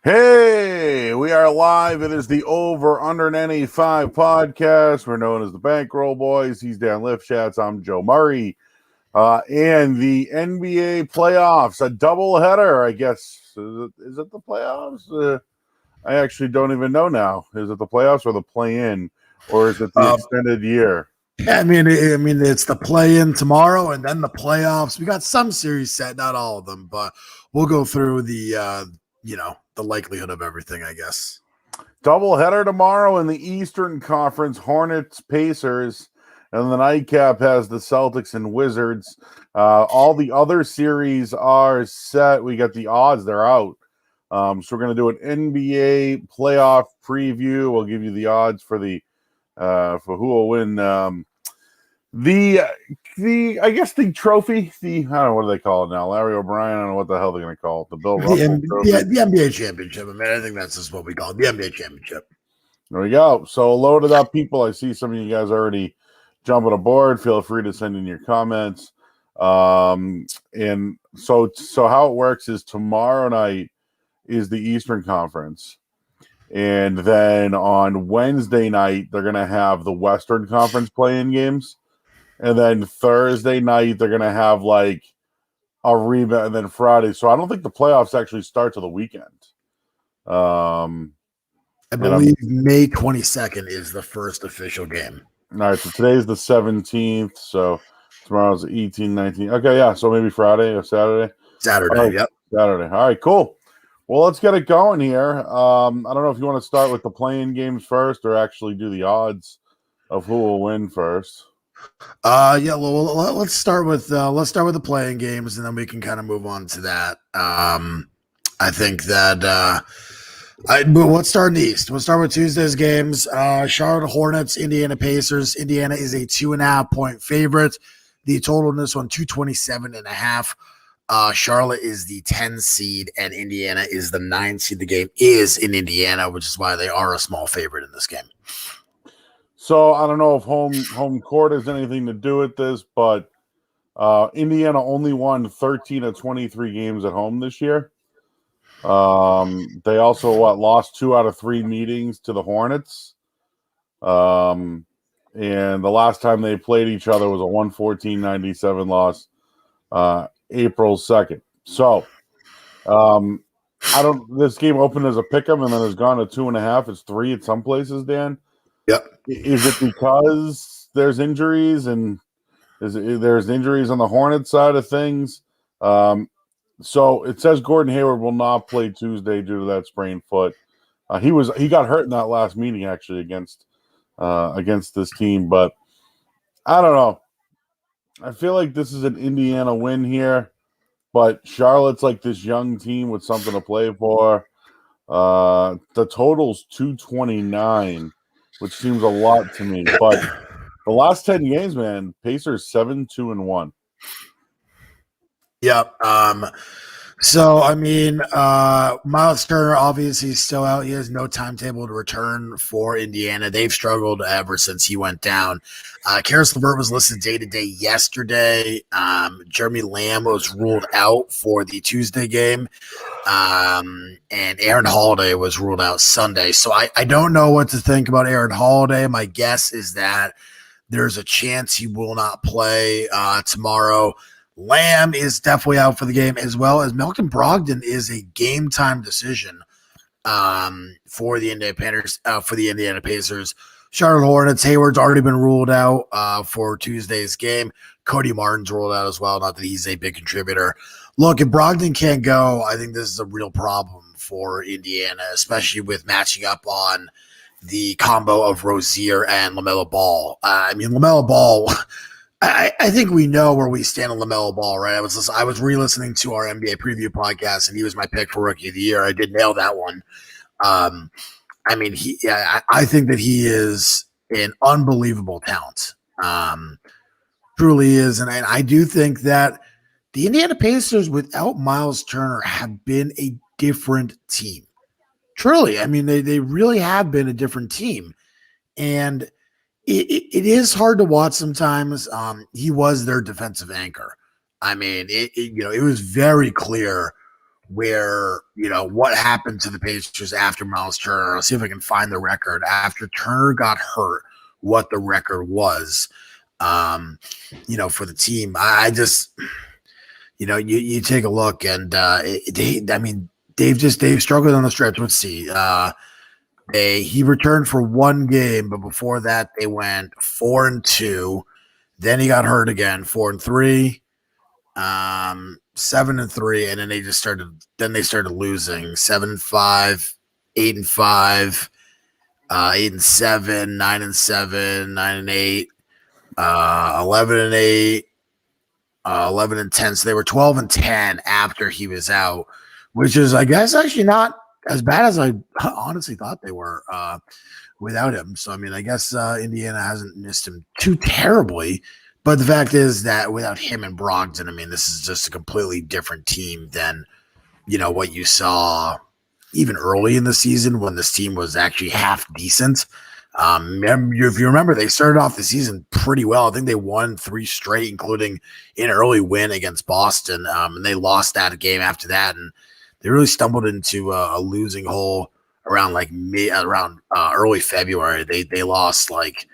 Hey, we are live. It is the Over Under 95 podcast. We're known as the Bankroll Boys. He's Dan Lifshats. I'm Joe Murray. And the NBA playoffs, a doubleheader, I guess. Is it the playoffs? I actually don't even know now. Is it the playoffs or the play-in, or is it the extended year? I mean, it's the play-in tomorrow, and then the playoffs. We got some series set, not all of them, but we'll go through the likelihood of everything, I guess. Doubleheader tomorrow in the Eastern Conference, Hornets, Pacers, and the nightcap has the Celtics and Wizards. All the other series are set. We got the odds; they're out. So we're going to do an NBA playoff preview. We'll give you the odds for the for who will win the I guess the trophy. I don't know what do they call it now. Larry O'Brien. I don't know what the hell they're going to call it. The Bill Russell Trophy. Yeah, the NBA championship. I mean, I think that's just what we call it, the NBA championship. There we go. So loaded up, people. I see some of you guys already jumping aboard. Feel free to send in your comments. And so how it works is tomorrow night is the Eastern Conference. And then on Wednesday night, they're going to have the Western Conference play-in games. And then Thursday night, they're going to have like a rebound. And then Friday. So I don't think the playoffs actually start till the weekend. I believe May 22nd is the first official game. All right. So today's the 17th. So tomorrow's the 18th, 19th. Okay. Yeah. So maybe Friday or Saturday. Saturday. Yep. Saturday. All right. Cool. Well, let's get it going here. I don't know if you want to start with the play-in games first or actually do the odds of who will win first. Yeah. Well, let's start with the play-in games, and then we can kind of move on to that. I think that let's start in the East. We'll start with Tuesday's games. Charlotte Hornets, Indiana Pacers. Indiana is a 2.5-point favorite. The total in this one 227.5. Charlotte is the 10 seed and Indiana is the 9 seed. The game is in Indiana, which is why they are a small favorite in this game. So I don't know if home court has anything to do with this, but Indiana only won 13 of 23 games at home this year. They also lost 2 out of 3 meetings to the Hornets. And the last time they played each other was a 114-97 loss. April 2nd. So, this game opened as a pick'em and then has gone to 2.5. It's 3 at some places, Dan. Yep. Is it because there's injuries and there's injuries on the Hornets side of things? So it says Gordon Hayward will not play Tuesday due to that sprained foot. He got hurt in that last meeting actually against this team, but I don't know. I feel like this is an Indiana win here, but Charlotte's like this young team with something to play for. The total's 229, which seems a lot to me. But the last 10 games, man, Pacers 7-2-1. Yep. So, I mean, Miles Turner obviously is still out. He has no timetable to return for Indiana. They've struggled ever since he went down. Karis LeVert was listed day-to-day yesterday. Jeremy Lamb was ruled out for the Tuesday game. And Aaron Holiday was ruled out Sunday. So I don't know what to think about Aaron Holiday. My guess is that there's a chance he will not play tomorrow. Lamb is definitely out for the game, as well as Malcolm Brogdon is a game-time decision for the Indiana Pacers. Charlotte Hornets, Hayward's already been ruled out for Tuesday's game. Cody Martin's ruled out as well, not that he's a big contributor. Look, if Brogdon can't go, I think this is a real problem for Indiana, especially with matching up on the combo of Rozier and LaMelo Ball. LaMelo Ball... I think we know where we stand on LaMelo Ball, right? I was re-listening to our NBA preview podcast, and he was my pick for Rookie of the Year. I did nail that one. I think that he is an unbelievable talent. Truly is, and I do think that the Indiana Pacers, without Miles Turner, have been a different team. Truly, they really have been a different team, and it is hard to watch sometimes. He was their defensive anchor. It was very clear where, what happened to the Pacers after Miles Turner. I'll see if I can find the record. After Turner got hurt, what the record was, for the team. I just, you take a look and they've struggled on the stretch. Let's see. He returned for one game, but before that they went 4-2. Then he got hurt again, 4-3, 7-3, and then they started losing 7-5, 8-5, 8-7, 9-7, 9-8, 11-8, 11-10. So they were 12-10 after he was out, which is, I guess, actually not as bad as I honestly thought they were without him. So, I mean, I guess Indiana hasn't missed him too terribly. But the fact is that without him and Brogdon, I mean, this is just a completely different team than, what you saw even early in the season when this team was actually half decent. If you remember, they started off the season pretty well. I think they won 3 straight, including an early win against Boston. And they lost that game after that. And they really stumbled into a losing hole around early February. They lost like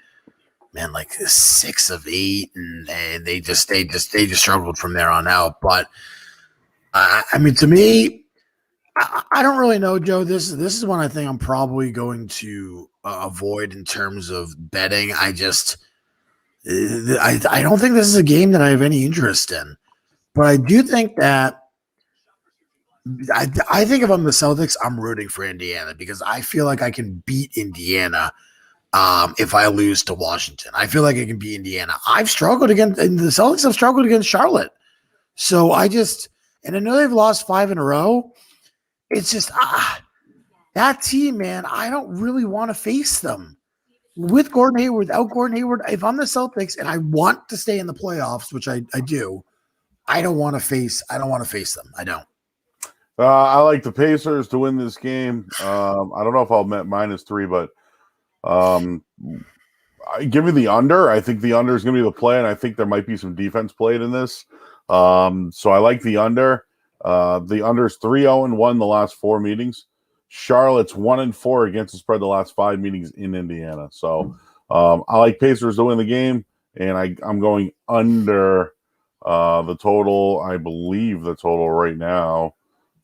6 of 8, and they just struggled from there on out. But I mean, to me, I don't really know, Joe. This is one I think I'm probably going to avoid in terms of betting. I don't think this is a game that I have any interest in, but I do think that. I think if I'm the Celtics, I'm rooting for Indiana because I feel like I can beat Indiana if I lose to Washington. I feel like I can beat Indiana. I've struggled against, and the Celtics have struggled against Charlotte. So I know they've lost 5 in a row. It's just, that team, man, I don't really want to face them. With Gordon Hayward, without Gordon Hayward, if I'm the Celtics and I want to stay in the playoffs, which I do, I don't want to face them. I don't. I like the Pacers to win this game. I don't know if I'll bet -3, but give me the under. I think the under is going to be the play, and I think there might be some defense played in this. So I like the under. The under is 3-0-1 the last 4 meetings. Charlotte's 1-4 against the spread the last 5 meetings in Indiana. So I like Pacers to win the game, and I'm going under the total. I believe the total right now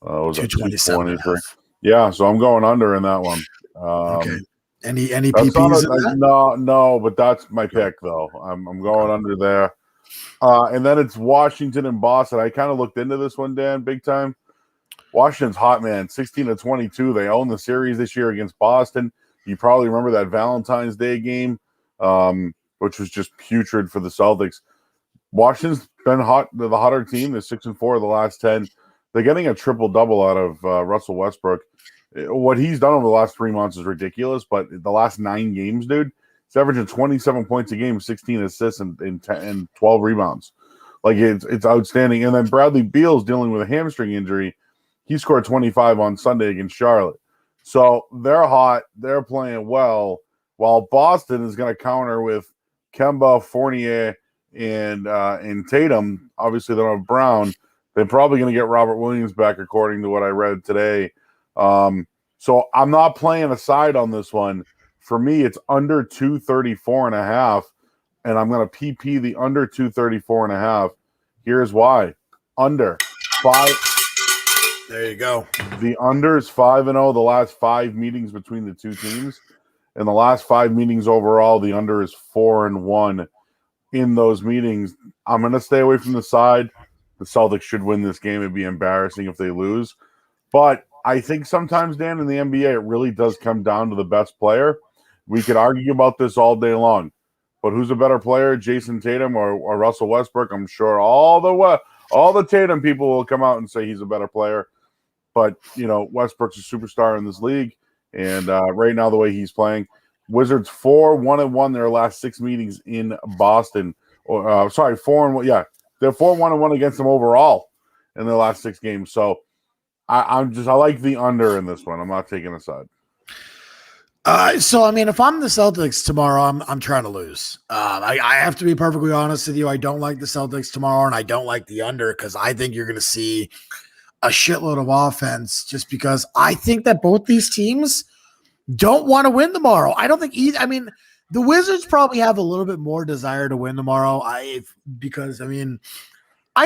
was 227. Yeah, so I'm going under in that one. Okay. Any PPs in that? No, but that's my pick though. I'm going under there. And then it's Washington and Boston. I kind of looked into this one, Dan, big time. Washington's hot, man. 16-22. They own the series this year against Boston. You probably remember that Valentine's Day game, which was just putrid for the Celtics. Washington's been hot. They're the hotter team. They're 6-4 of the last 10. They're getting a triple-double out of Russell Westbrook. What he's done over the last 3 months is ridiculous, but the last 9 games, dude, he's averaging 27 points a game, 16 assists, and 12 rebounds. Like, it's outstanding. And then Bradley Beal's dealing with a hamstring injury. He scored 25 on Sunday against Charlotte. So they're hot. They're playing well, while Boston is going to counter with Kemba, Fournier, and Tatum. Obviously, they don't have Brown. They're probably going to get Robert Williams back, according to what I read today. So I'm not playing a side on this one. For me, it's under 234.5, and I'm going to PP the under 234.5. Here's why. Under 5. There you go. The under is 5-0 the last 5 meetings between the two teams. In the last 5 meetings overall, the under is 4-1 in those meetings. I'm going to stay away from the side. The Celtics should win this game. It'd be embarrassing if they lose. But I think sometimes, Dan, in the NBA, it really does come down to the best player. We could argue about this all day long. But who's a better player, Jason Tatum or Russell Westbrook? I'm sure all the Tatum people will come out and say he's a better player. But, Westbrook's a superstar in this league. And right now, the way he's playing, Wizards 4-1-1 their last 6 meetings in Boston. 4-1. Yeah, they're 4-1-1 against them overall in their last 6 games. So I like the under in this one. I'm not taking a side. So I mean, if I'm the Celtics tomorrow, I'm trying to lose. I have to be perfectly honest with you. I don't like the Celtics tomorrow, and I don't like the under because I think you're going to see a shitload of offense just because I think that both these teams don't want to win tomorrow. I don't think either. I mean, the Wizards probably have a little bit more desire to win tomorrow. Because I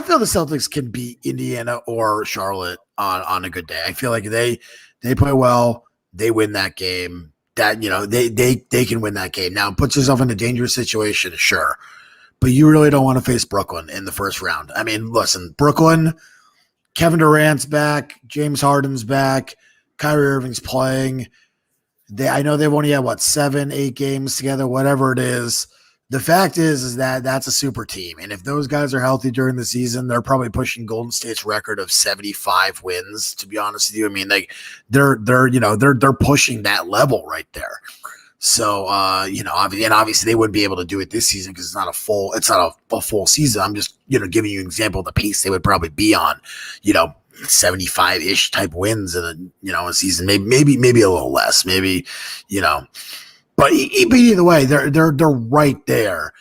feel the Celtics can beat Indiana or Charlotte on a good day. I feel like they play well, they win that game. That they can win that game. Now, put yourself in a dangerous situation, sure, but you really don't want to face Brooklyn in the first round. I mean, listen, Brooklyn, Kevin Durant's back, James Harden's back, Kyrie Irving's playing. I know they've only had 7-8 games together, whatever it is. The fact is that that's a super team, and if those guys are healthy during the season, they're probably pushing Golden State's record of 75 wins. To be honest with you, I mean, they're pushing that level right there. So obviously they wouldn't be able to do it this season because it's not a full season. I'm just giving you an example of the pace they would probably be on. 75-ish type wins in a season, maybe a little less, but either way, they're right there.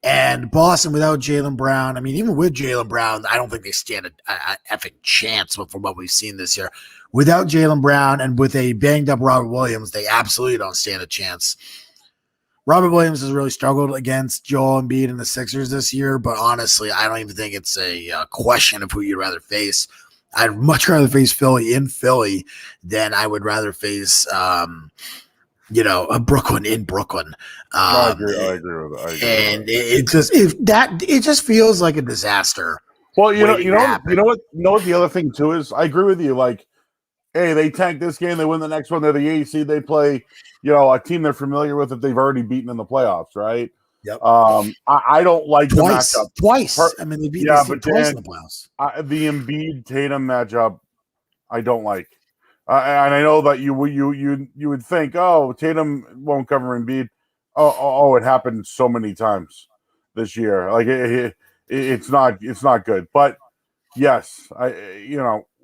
And Boston without Jaylen Brown, I mean, even with Jaylen Brown, I don't think they stand a effing chance from what we've seen this year. Without Jaylen Brown and with a banged up Robert Williams, they absolutely don't stand a chance. Robert Williams has really struggled against Joel Embiid and the Sixers this year, but honestly, I don't even think it's a question of who you'd rather face. I'd much rather face Philly in Philly than I would rather face Brooklyn in Brooklyn. I agree with that. It just feels like a disaster. Well, you know what the other thing too is, I agree with you. Like, hey, they tank this game, they win the next one. They're the AC. They play, a team they're familiar with that they've already beaten in the playoffs, right? Yep. I don't like the matchup twice. I mean, they beat twice in the playoffs. The Embiid Tatum matchup, I don't like. And I know that you would think, oh, Tatum won't cover Embiid. Oh, it happened so many times this year. Like it's not good. But yes,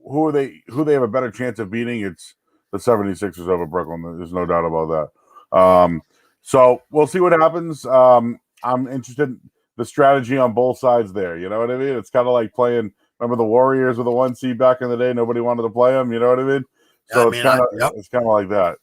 who they have a better chance of beating, it's the 76ers over Brooklyn. There's no doubt about that. So we'll see what happens. I'm interested in the strategy on both sides there. You know what I mean? It's kind of like playing. Remember the Warriors with the 1 seed back in the day? Nobody wanted to play them. You know what I mean? So it's kind of like that,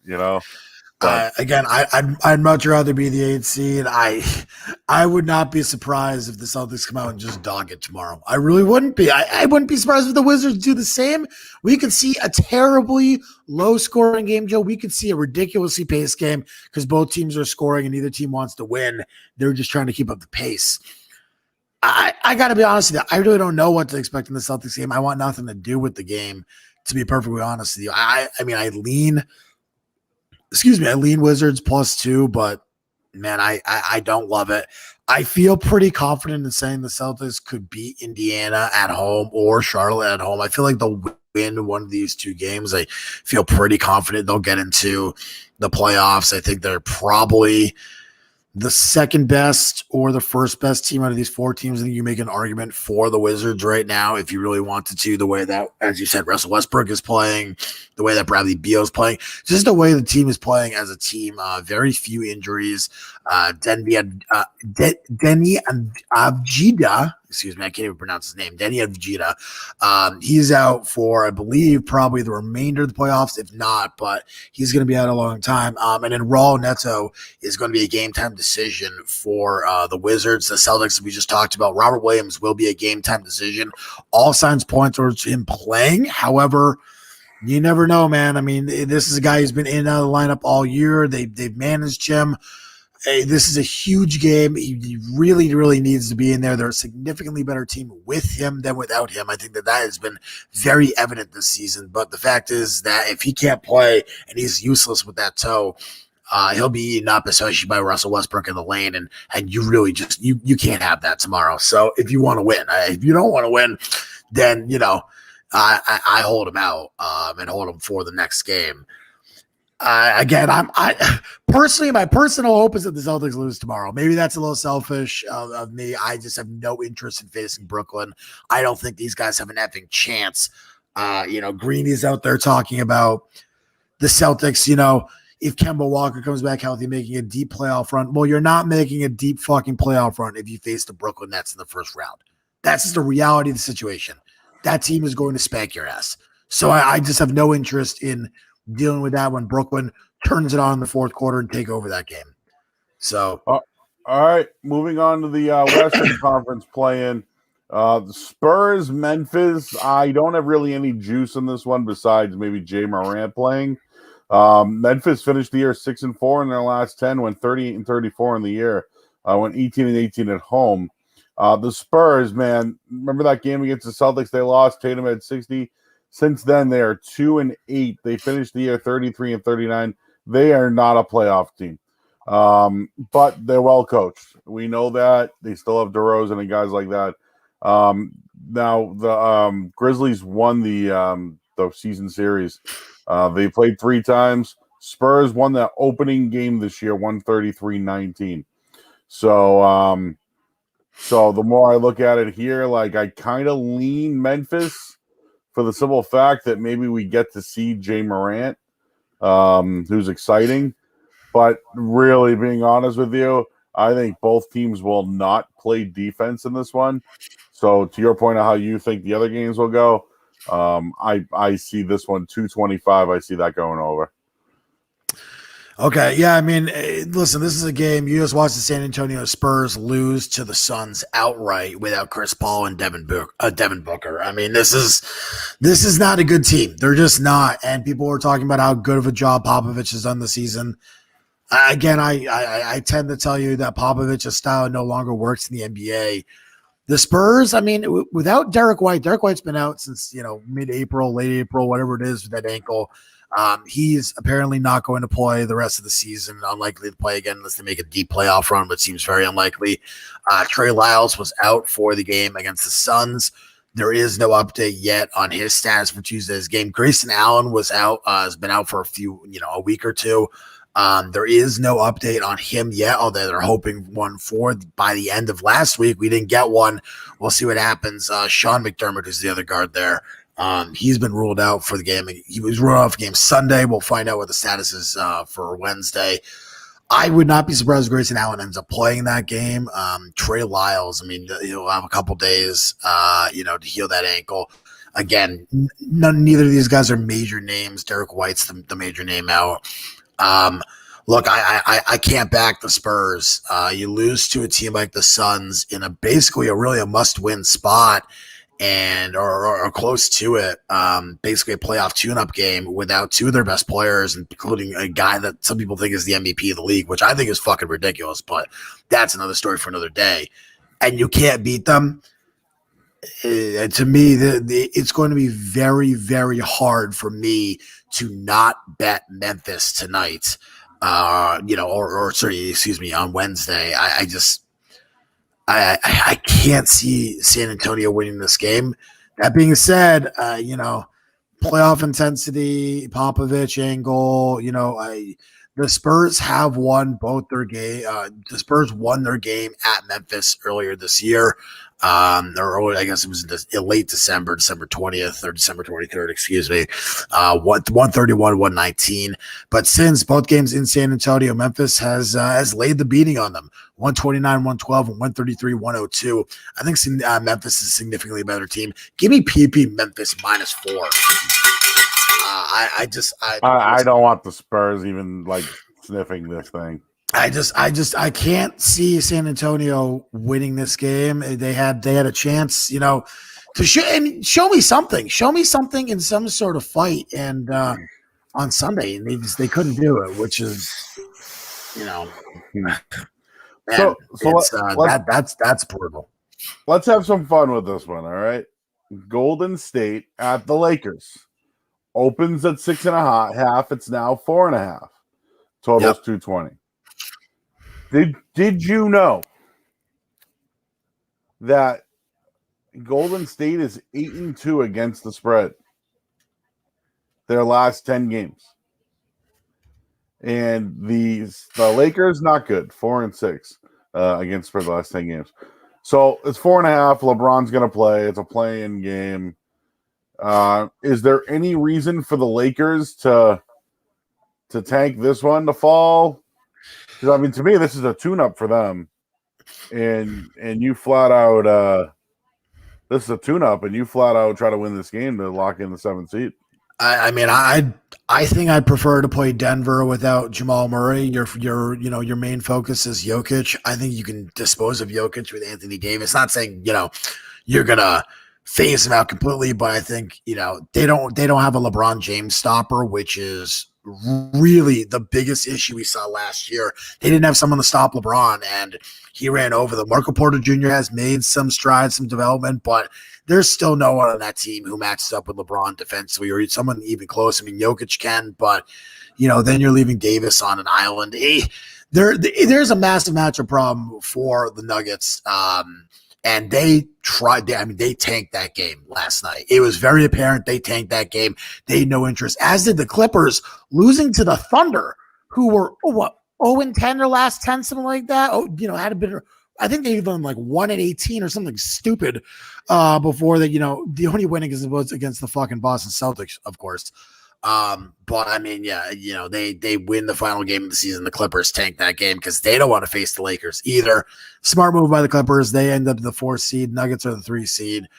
Again, I'd much rather be the 8th seed. I would not be surprised if the Celtics come out and just dog it tomorrow. I really wouldn't be. I wouldn't be surprised if the Wizards do the same. We could see a terribly low-scoring game, Joe. We could see a ridiculously paced game because both teams are scoring and neither team wants to win. They're just trying to keep up the pace. I got to be honest with you. I really don't know what to expect in the Celtics game. I want nothing to do with the game, to be perfectly honest with you. I lean Wizards +2, but man, I don't love it. I feel pretty confident in saying the Celtics could beat Indiana at home or Charlotte at home. I feel like they'll win one of these two games. I feel pretty confident they'll get into the playoffs. I think they're probably the second best or the first best team out of these 4 teams. I think you make an argument for the Wizards right now if you really wanted to, the way that, as you said, Russell Westbrook is playing, the way that Bradley Beal is playing, just the way the team is playing as a team. Very few injuries. Denny Avdija, excuse me, I can't even pronounce his name. Denny Avdija. He's out for, I believe, probably the remainder of the playoffs, if not, but he's going to be out a long time. And then Raul Neto is going to be a game-time decision for the Wizards. The Celtics, we just talked about, Robert Williams will be a game-time decision. All signs point towards him playing. However, you never know, man. I mean, this is a guy who's been in and out of the lineup all year. They've managed him. Hey, this is a huge game. He really, really needs to be in there. They're a significantly better team with him than without him. I think that has been very evident this season. But the fact is that if he can't play and he's useless with that toe, he'll be eaten up, especially by Russell Westbrook in the lane. And you really just you can't have that tomorrow. So if you want to win, if you don't want to win, then I hold him out and hold him for the next game. Again, I personally, my personal hope is that the Celtics lose tomorrow. Maybe that's a little selfish of me. I just have no interest in facing Brooklyn. I don't think these guys have an effing chance. Greeny's out there talking about the Celtics, if Kemba Walker comes back healthy, making a deep playoff run. Well, you're not making a deep fucking playoff run if you face the Brooklyn Nets in the first round. That's just the reality of the situation. that team is going to spank your ass. So I just have no interest in dealing with that when Brooklyn turns it on in the fourth quarter and take over that game. So, all right, moving on to the Western Conference play-in. The Spurs, Memphis. I don't have really any juice in this one besides maybe Jay Morant playing. Memphis finished the year 6-4 in their last 10, went 38-34 in the year, went 18-18 at home. The Spurs, man, remember that game against the Celtics? They lost. Tatum had 60. Since then, they are 2-8. They finished the year 33-39. They are not a playoff team, but they're well coached. We know that. They still have DeRozan and guys like that. Now the Grizzlies won the season series. They played 3 times. Spurs won the opening game this year, 133-19. So the more I look at it here, like I kind of lean Memphis for the simple fact that maybe we get to see Jay Morant, who's exciting. But really, being honest with you, I think both teams will not play defense in this one. So to your point of how you think the other games will go, I see this one 225. I see that going over. okay, yeah, I mean, listen, this is a game. You just watched the San Antonio Spurs lose to the Suns outright without Chris Paul and Devin Booker. I mean, this is not a good team. They're just not. And people were talking about how good of a job Popovich has done this season. Again, I tend to tell you that Popovich's style no longer works in the NBA. The Spurs, I mean, without Derek White's been out since, mid-April, late April, whatever it is with that ankle. He's apparently not going to play the rest of the season, unlikely to play again unless they make a deep playoff run, but seems very unlikely. Trey Lyles was out for the game against the Suns. There is no update yet on his status for Tuesday's game. Grayson Allen was out, has been out for a week or two. There is no update on him yet, although they're hoping one by the end of last week. We didn't get one. We'll see what happens. Sean McDermott is the other guard there. He's been ruled out for the game. He was ruled out for game Sunday. We'll find out what the status is for Wednesday. I would not be surprised if Grayson Allen ends up playing that game. Trey Lyles, I mean, he'll have a couple days, to heal that ankle. Again, neither of these guys are major names. Derek White's the major name out. Look, I can't back the Spurs. You lose to a team like the Suns in basically a must-win spot and or close to it. Basically a playoff tune-up game without 2 of their best players, including a guy that some people think is the MVP of the league, which I think is fucking ridiculous, but that's another story for another day. And you can't beat them. To me, it's going to be very, very hard for me to not bet Memphis tonight, on Wednesday. I can't see San Antonio winning this game. That being said, playoff intensity, Popovich angle, the Spurs have won both their game. The Spurs won their game at Memphis earlier this year. I guess it was late December 20th or December 23rd, excuse me, 131-119. But since both games in San Antonio, Memphis has laid the beating on them, 129-112 and 133-102. I think Memphis is a significantly better team. Give me PP Memphis -4. I don't want the Spurs even sniffing this thing. I can't see San Antonio winning this game. They had a chance, to show me something. Show me something in some sort of fight. And on Sunday, and they couldn't do it, which is, man, that's brutal. Let's have some fun with this one. All right, Golden State at the Lakers opens at 6.5. It's now 4.5. Totals 220. Did you know that Golden State is 8-2 against the spread their last 10 games? And the Lakers not good, 4-6 against spread the last 10 games. So it's 4.5. LeBron's going to play. It's a play-in game. Is there any reason for the Lakers to tank this one to fall? Because, I mean, to me, this is a tune-up for them. And you flat out this is a tune-up, and you flat out try to win this game to lock in the 7th seed. I mean, I think I'd prefer to play Denver without Jamal Murray. Your main focus is Jokic. I think you can dispose of Jokic with Anthony Davis. Not saying you're gonna phase him out completely, but I think they don't have a LeBron James stopper, which is really the biggest issue we saw last year. They didn't have someone to stop LeBron, and he ran over them. Marco Porter Jr. has made some strides, some development, but there's still no one on that team who matches up with LeBron defensively or someone even close. I mean, Jokic can, but then you're leaving Davis on an island. There's a massive matchup problem for the Nuggets. And they tanked that game last night. It was very apparent they tanked that game. They had no interest, as did the Clippers, losing to the Thunder, who were 0-10 their last 10, something like that. Had a bit. I think they even like 1-18 or something stupid before that. The only winning was against the fucking Boston Celtics, of course. But I mean, they win the final game of the season. The Clippers tank that game because they don't want to face the Lakers either. Smart move by the Clippers. They end up the 4th seed. Nuggets are the 3 seed.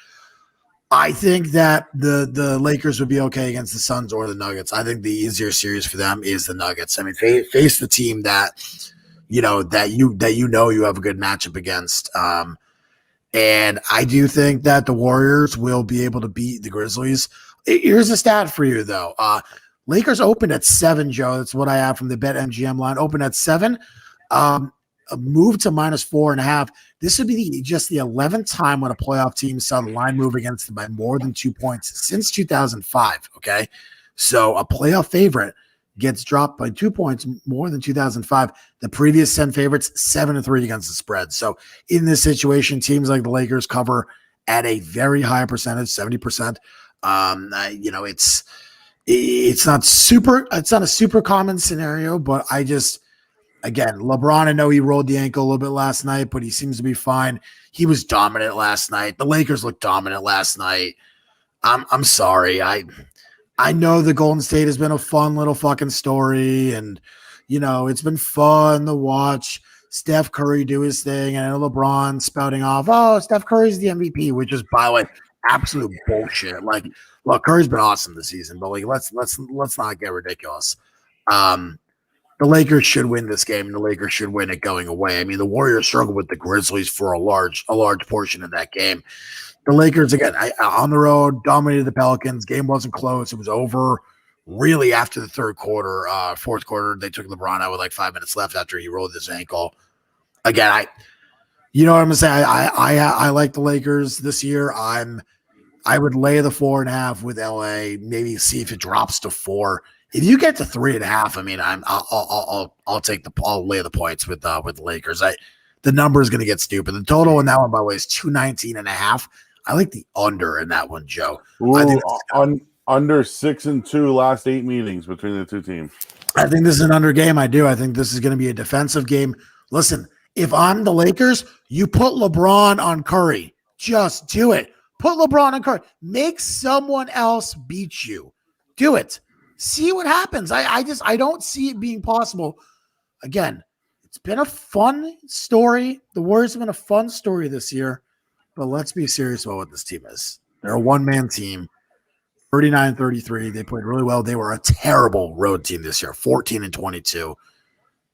I think that the Lakers would be okay against the Suns or the Nuggets. I think the easier series for them is the Nuggets. I mean, face the team that you have a good matchup against. And I do think that the Warriors will be able to beat the Grizzlies. Here's a stat for you, though. Lakers opened at 7, Joe. That's what I have from the BetMGM line. Open at 7. Move to -4.5. This would be just the 11th time when a playoff team saw the line move against them by more than 2 points since 2005. Okay, so a playoff favorite gets dropped by 2 points more than 2005. The previous 10 favorites 7-3 against the spread. So in this situation, teams like the Lakers cover at a very high percentage, 70%. It's not a super common scenario, but again, LeBron, I know he rolled the ankle a little bit last night, but he seems to be fine. He was dominant last night. The Lakers looked dominant last night. I'm sorry. I know the Golden State has been a fun little fucking story, and it's been fun to watch Steph Curry do his thing, and I know LeBron spouting off, "Oh, Steph Curry's the MVP," which is, by the way, absolute bullshit. Like, look, Curry's been awesome this season, but let's not get ridiculous. The Lakers should win this game, and the Lakers should win it going away. I mean, the Warriors struggled with the Grizzlies for a large portion of that game. The Lakers, again, on the road, dominated the Pelicans. Game wasn't close. It was over really after the fourth quarter. They took LeBron out with like 5 minutes left after he rolled his ankle. Again, you know what I'm going to say? I like the Lakers this year. I would lay the 4.5 with LA, maybe see if it drops to 4. If you get to 3.5, I mean, I'll lay the points with the Lakers. The number is going to get stupid. The total in that one, by the way, is 219.5. I like the under in that one, Joe. Ooh, under 6-2 last 8 meetings between the two teams. I think this is an under game. I do. I think this is going to be a defensive game. Listen, if I'm the Lakers, you put LeBron on Curry. Just do it. Put LeBron on Curry. Make someone else beat you. Do it. See what happens. I don't see it being possible. Again, it's been a fun story. The Warriors have been a fun story this year, but let's be serious about what this team is. They're a one-man team, 39-33. They played really well. They were a terrible road team this year, 14-22.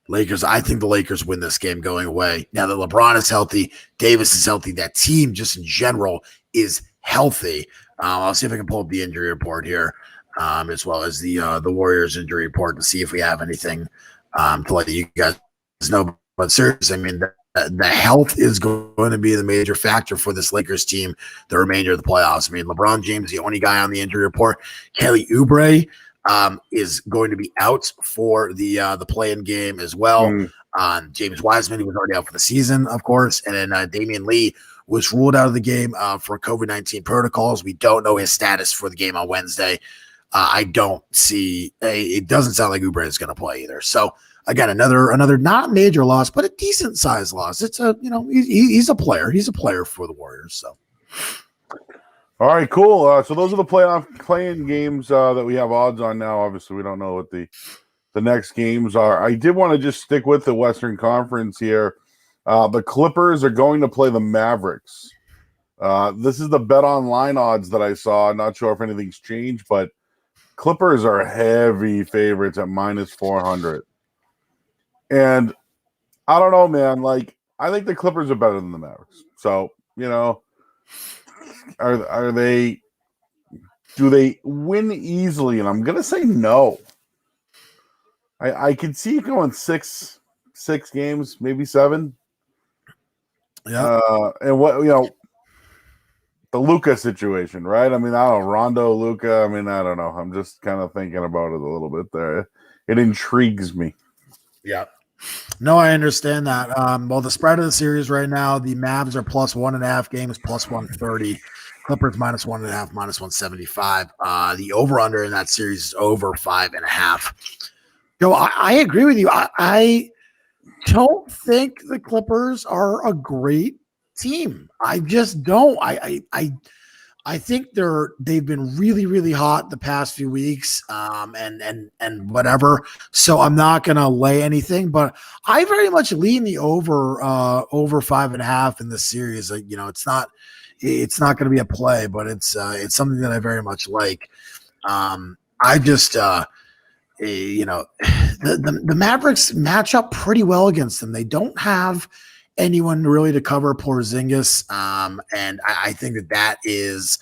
Lakers, I think the Lakers win this game going away. Now that LeBron is healthy, Davis is healthy, that team just in general is healthy. I'll see if I can pull up the injury report here. As well as the Warriors injury report to see if we have anything to let you guys know. But seriously, I mean, the health is going to be the major factor for this Lakers team the remainder of the playoffs. I mean, LeBron James, the only guy on the injury report. Kelly Oubre is going to be out for the play-in game as well. James Wiseman, who was already out for the season, of course, and then Damian Lee was ruled out of the game for COVID-19 protocols. We don't know his status for the game on Wednesday. I don't see it doesn't sound like Oubre is going to play either. So again, another not major loss, but a decent size loss. It's he's a player. He's a player for the Warriors. So all right, cool. So those are the play-in games that we have odds on now. Obviously, we don't know what the next games are. I did want to just stick with the Western Conference here. The Clippers are going to play the Mavericks This is the bet online odds that I saw. Not sure if anything's changed, but Clippers are heavy favorites at minus 400. And I don't know, man. Like, I think the Clippers are better than the Mavericks. So, are they? Do they win easily? And I'm gonna say no. I can see it going six games, maybe 7. Yeah. And the Luka situation, right? I mean, I don't know, Rondo, Luka. I mean, I don't know. I'm just kind of thinking about it a little bit there. It intrigues me. Yeah. No, I understand that. Well, the spread of the series right now, the Mavs are plus 1.5 games, plus 130. Clippers minus 1.5, minus 175. The over-under in that series is over 5.5. I agree with you. I don't think the Clippers are a great team. I just don't. I think they've been really, really hot the past few weeks, and whatever. So I'm not gonna lay anything, but I very much lean the over 5.5 in this series. It's not going to be a play, but it's something that I very much like. I just the Mavericks match up pretty well against them. They don't have anyone really to cover Porzingis, and I think that is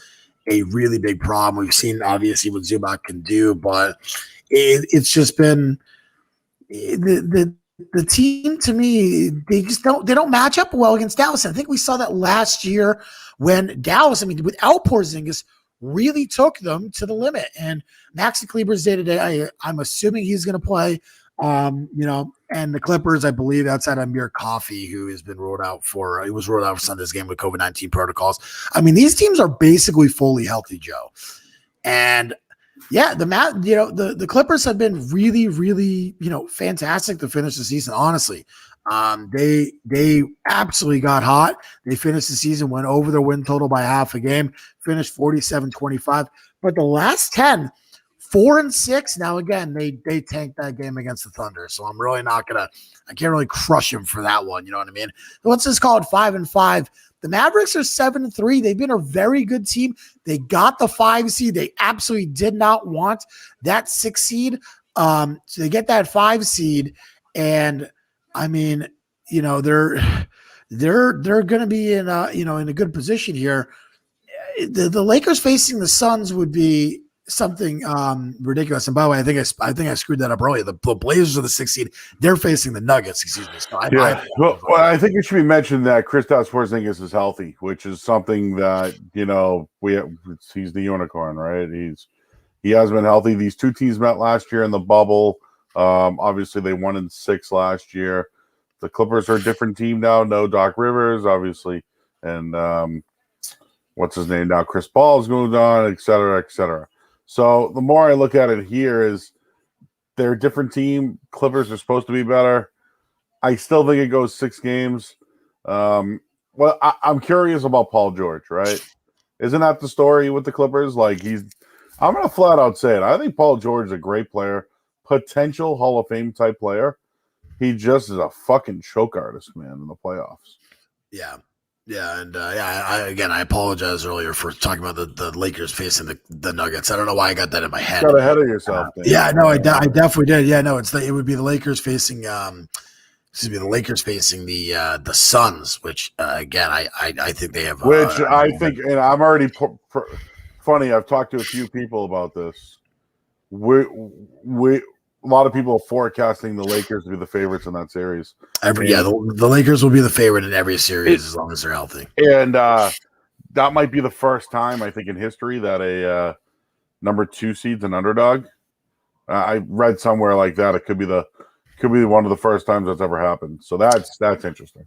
a really big problem. We've seen obviously what Zubac can do, but it's just been the team to me. They don't match up well against Dallas. And I think we saw that last year when Dallas, without Porzingis, really took them to the limit. And Maxi Kleber's day to day, I'm assuming he's going to play. And the Clippers, I believe, outside of Amir Coffey, who has been ruled out for Sunday's game with COVID-19 protocols. I mean, these teams are basically fully healthy, Joe. And yeah, the Clippers have been really, really, fantastic to finish the season. Honestly, they absolutely got hot. They finished the season, went over their win total by half a game, finished 47-25. But the last 10, 4-6. Now again, they tanked that game against the Thunder, so I'm really I can't really crush him for that one. You know what I mean? Let's just call it 5-5. The Mavericks are 7-3. They've been a very good team. They got the 5 seed. They absolutely did not want that 6 seed. So they get that 5 seed, and I mean, they're going to be in a good position here. The Lakers facing the Suns would be something ridiculous. And by the way, I think I screwed that up earlier. The Blazers are the 6th seed. They're facing the Nuggets. Excuse me. So I think it should be mentioned that Kristaps Porzingis is healthy, which is something that he's the unicorn, right? He has been healthy. These two teams met last year in the bubble. Obviously, they won in 6 last year. The Clippers are a different team now. No Doc Rivers, obviously, and what's his name now? Chris Paul's moved on, et cetera, et cetera. So the more I look at it here is they're a different team. Clippers are supposed to be better. I still think it goes 6 games. I'm curious about Paul George, right? Isn't that the story with the Clippers? I'm going to flat out say it. I think Paul George is a great player, potential Hall of Fame type player. He just is a fucking choke artist, man, in the playoffs. Yeah. Yeah, and I apologize earlier for talking about the Lakers facing the Nuggets. I don't know why I got that in my head. Got ahead of yourself. I definitely did. Yeah, no, it would be the Lakers facing the Suns, which again I think they have. I think, and I'm already funny. I've talked to a few people about this. A lot of people are forecasting the Lakers to be the favorites in that series. The Lakers will be the favorite in every series as long as they're healthy. And that might be the first time, I think, in history that a number 2 seed's an underdog. I read somewhere like that. It could be one of the first times that's ever happened. So that's interesting.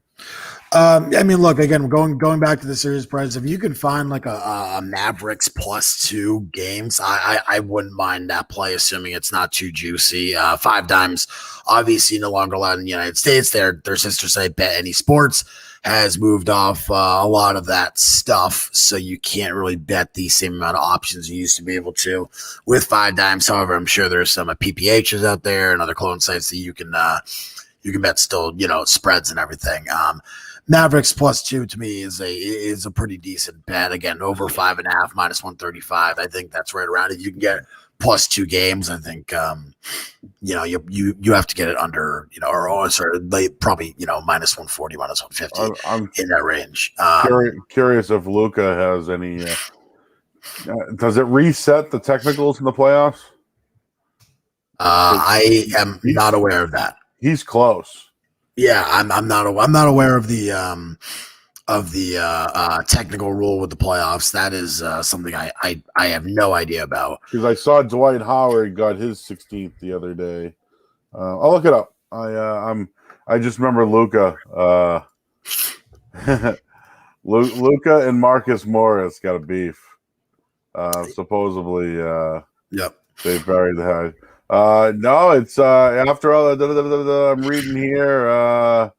Look, again, going back to the series price, if you can find like a Mavericks +2 games, I wouldn't mind that play, assuming it's not too juicy. 5 Dimes, obviously no longer allowed in the United States. Their sister site Bet Any Sports has moved off a lot of that stuff, so you can't really bet the same amount of options you used to be able to with 5 Dimes. However, I'm sure there's some PPHs out there and other clone sites that you can bet still, spreads and everything. Mavericks +2 to me is a pretty decent bet. Again, over 5.5 -135. I think that's right around it. You can get +2 games. I think you have to get it under or sorry, probably -140 -150 I'm in that range. curious if Luka has any. Does it reset the technicals in the playoffs? I am not aware of that. He's close. Yeah, I'm not aware of the technical rule with the playoffs. That is something I have no idea about. Because I saw Dwight Howard got his 16th the other day. I'll look it up. I just remember Luka. Luka and Marcus Morris got a beef. Supposedly, Yep. they buried the head. No, it's after all. I'm reading here.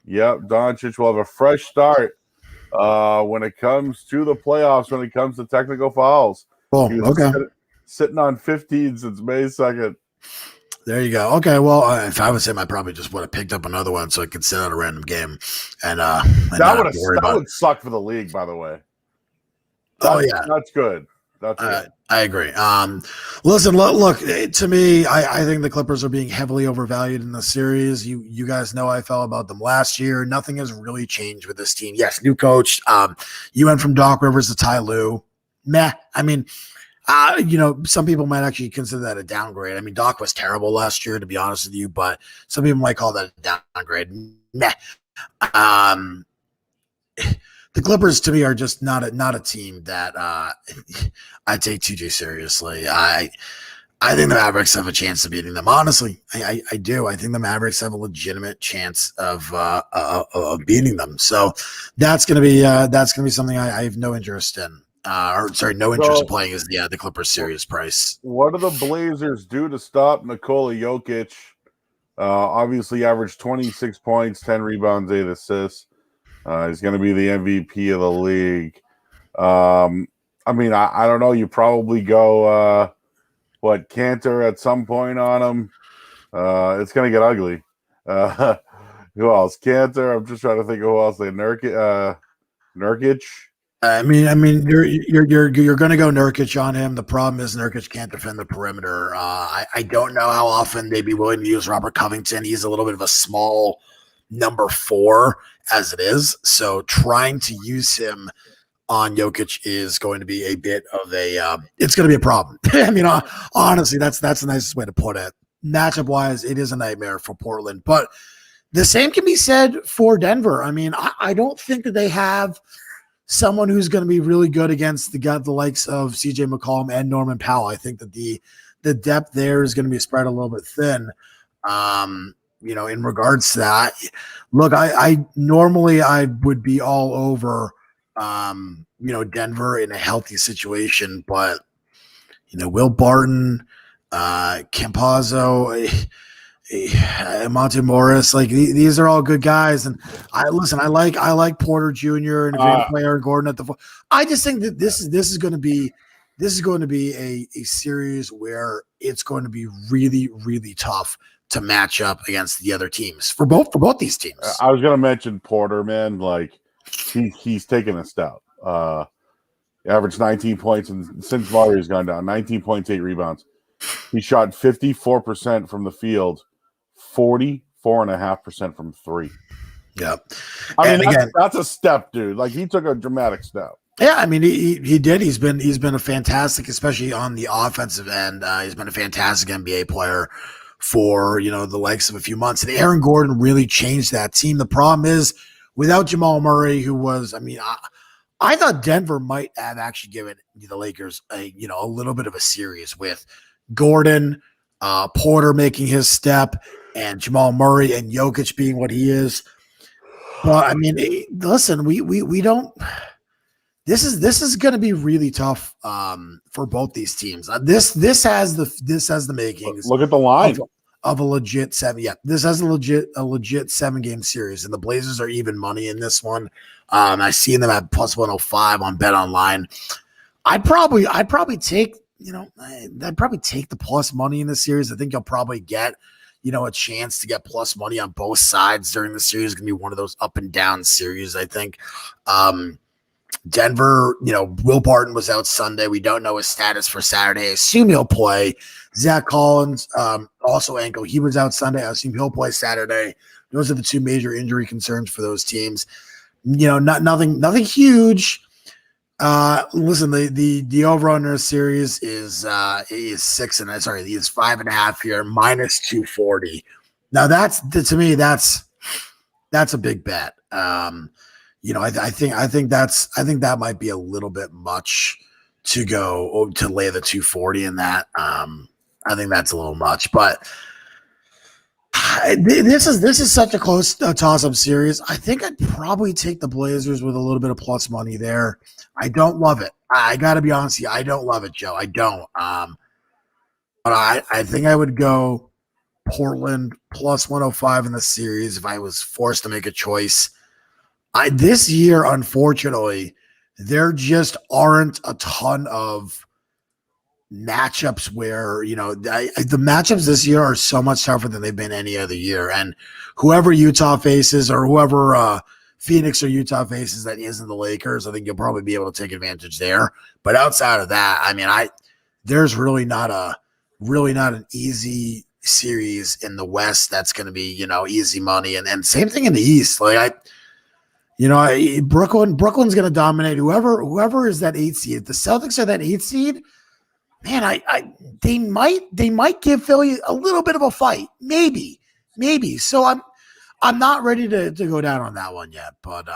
Yep, Doncic will have a fresh start when it comes to the playoffs. When it comes to technical fouls, okay. Sitting on 15 since May 2nd. There you go. Okay, well, if I was him, I probably just would have picked up another one so I could sit out a random game. And that would suck for the league, by the way. That's good. That's good. I agree. Listen, look, to me, I think the Clippers are being heavily overvalued in the series. You guys know I felt about them last year. Nothing has really changed with this team. Yes, new coach. You went from Doc Rivers to Ty Lue. Meh. I mean, some people might actually consider that a downgrade. I mean, Doc was terrible last year, to be honest with you, but some people might call that a downgrade. Meh. The Clippers, to me, are just not a team that I take too seriously. I think the Mavericks have a chance of beating them. Honestly, I do. I think the Mavericks have a legitimate chance of beating them. So that's going to be something I have no interest in. No interest in playing is the Clippers series price. What do the Blazers do to stop Nikola Jokic? Obviously, averaged 26 points, 10 rebounds, 8 assists. He's going to be the MVP of the league. I mean, I don't know. You probably go, Cantor at some point on him. It's going to get ugly. Who else? Cantor. I'm just trying to think of who else. Nurkic. I mean, you're going to go Nurkic on him. The problem is Nurkic can't defend the perimeter. I don't know how often they'd be willing to use Robert Covington. He's a little bit of a small number 4 as it is. So trying to use him on Jokic is going to be a bit of it's going to be a problem. I mean, honestly, that's the nicest way to put it. Matchup wise, it is a nightmare for Portland, but the same can be said for Denver. I mean, I don't think that they have someone who's going to be really good against the likes of CJ McCollum and Norman Powell. I think that the depth there is going to be spread a little bit thin. In regards to that, look, I normally I would be all over, Denver in a healthy situation, but Will Barton, Campazzo, Monte Morris, like these are all good guys, and I like Porter Jr. and a player Gordon at the. I just think that this is going to be a series where it's going to be really, really tough to match up against the other teams for both these teams. I was going to mention Porter, man. Like he's taken a step. Averaged 19 points, and since Murray's gone down, 19 points, 8 rebounds. He shot 54% from the field, 44.5% from 3. Yep. I mean, that's a step, dude. Like he took a dramatic step. Yeah, I mean he did. He's been a fantastic, especially on the offensive end. He's been a fantastic NBA player for the likes of a few months. And Aaron Gordon really changed that team. The problem is without Jamal Murray, who was, I thought Denver might have actually given the Lakers a little bit of a series with Gordon, Porter making his step, and Jamal Murray and Jokic being what he is. But I mean, listen, we don't. This is going to be really tough for both these teams. This has the makings. Look at the line of a legit 7. Yeah, this has a legit 7-game series, and the Blazers are even money in this one. I see them at +105 on Bet Online. I'd probably take I'd probably take the plus money in this series. I think you'll probably get a chance to get plus money on both sides during the series. It's going to be one of those up and down series, I think. Denver, Will Barton was out Sunday. We don't know his status for Saturday. I assume he'll play. Zach Collins, also ankle. He was out Sunday. I assume he'll play Saturday. Those are the two major injury concerns for those teams. Nothing huge. Listen, the over under series is 5.5 here, minus 240. Now that's a big bet. I think that might be a little bit much to go to lay the 240 in that. I think that's a little much, but this is such a close toss-up series. I think I'd probably take the Blazers with a little bit of plus money there. I don't love it. I got to be honest with you. I don't love it, Joe. I don't. But I think I would go Portland plus 105 in the series if I was forced to make a choice. This year, unfortunately, there just aren't a ton of matchups where, the matchups this year are so much tougher than they've been any other year. And whoever Utah faces or whoever Phoenix or Utah faces that isn't the Lakers, I think you'll probably be able to take advantage there. But outside of that, there's really not an easy series in the West that's going to be, easy money. And same thing in the East. Brooklyn's going to dominate whoever is that 8 seed. If the Celtics are that 8 seed, man, they might give Philly a little bit of a fight, maybe. So I'm not ready to go down on that one yet, but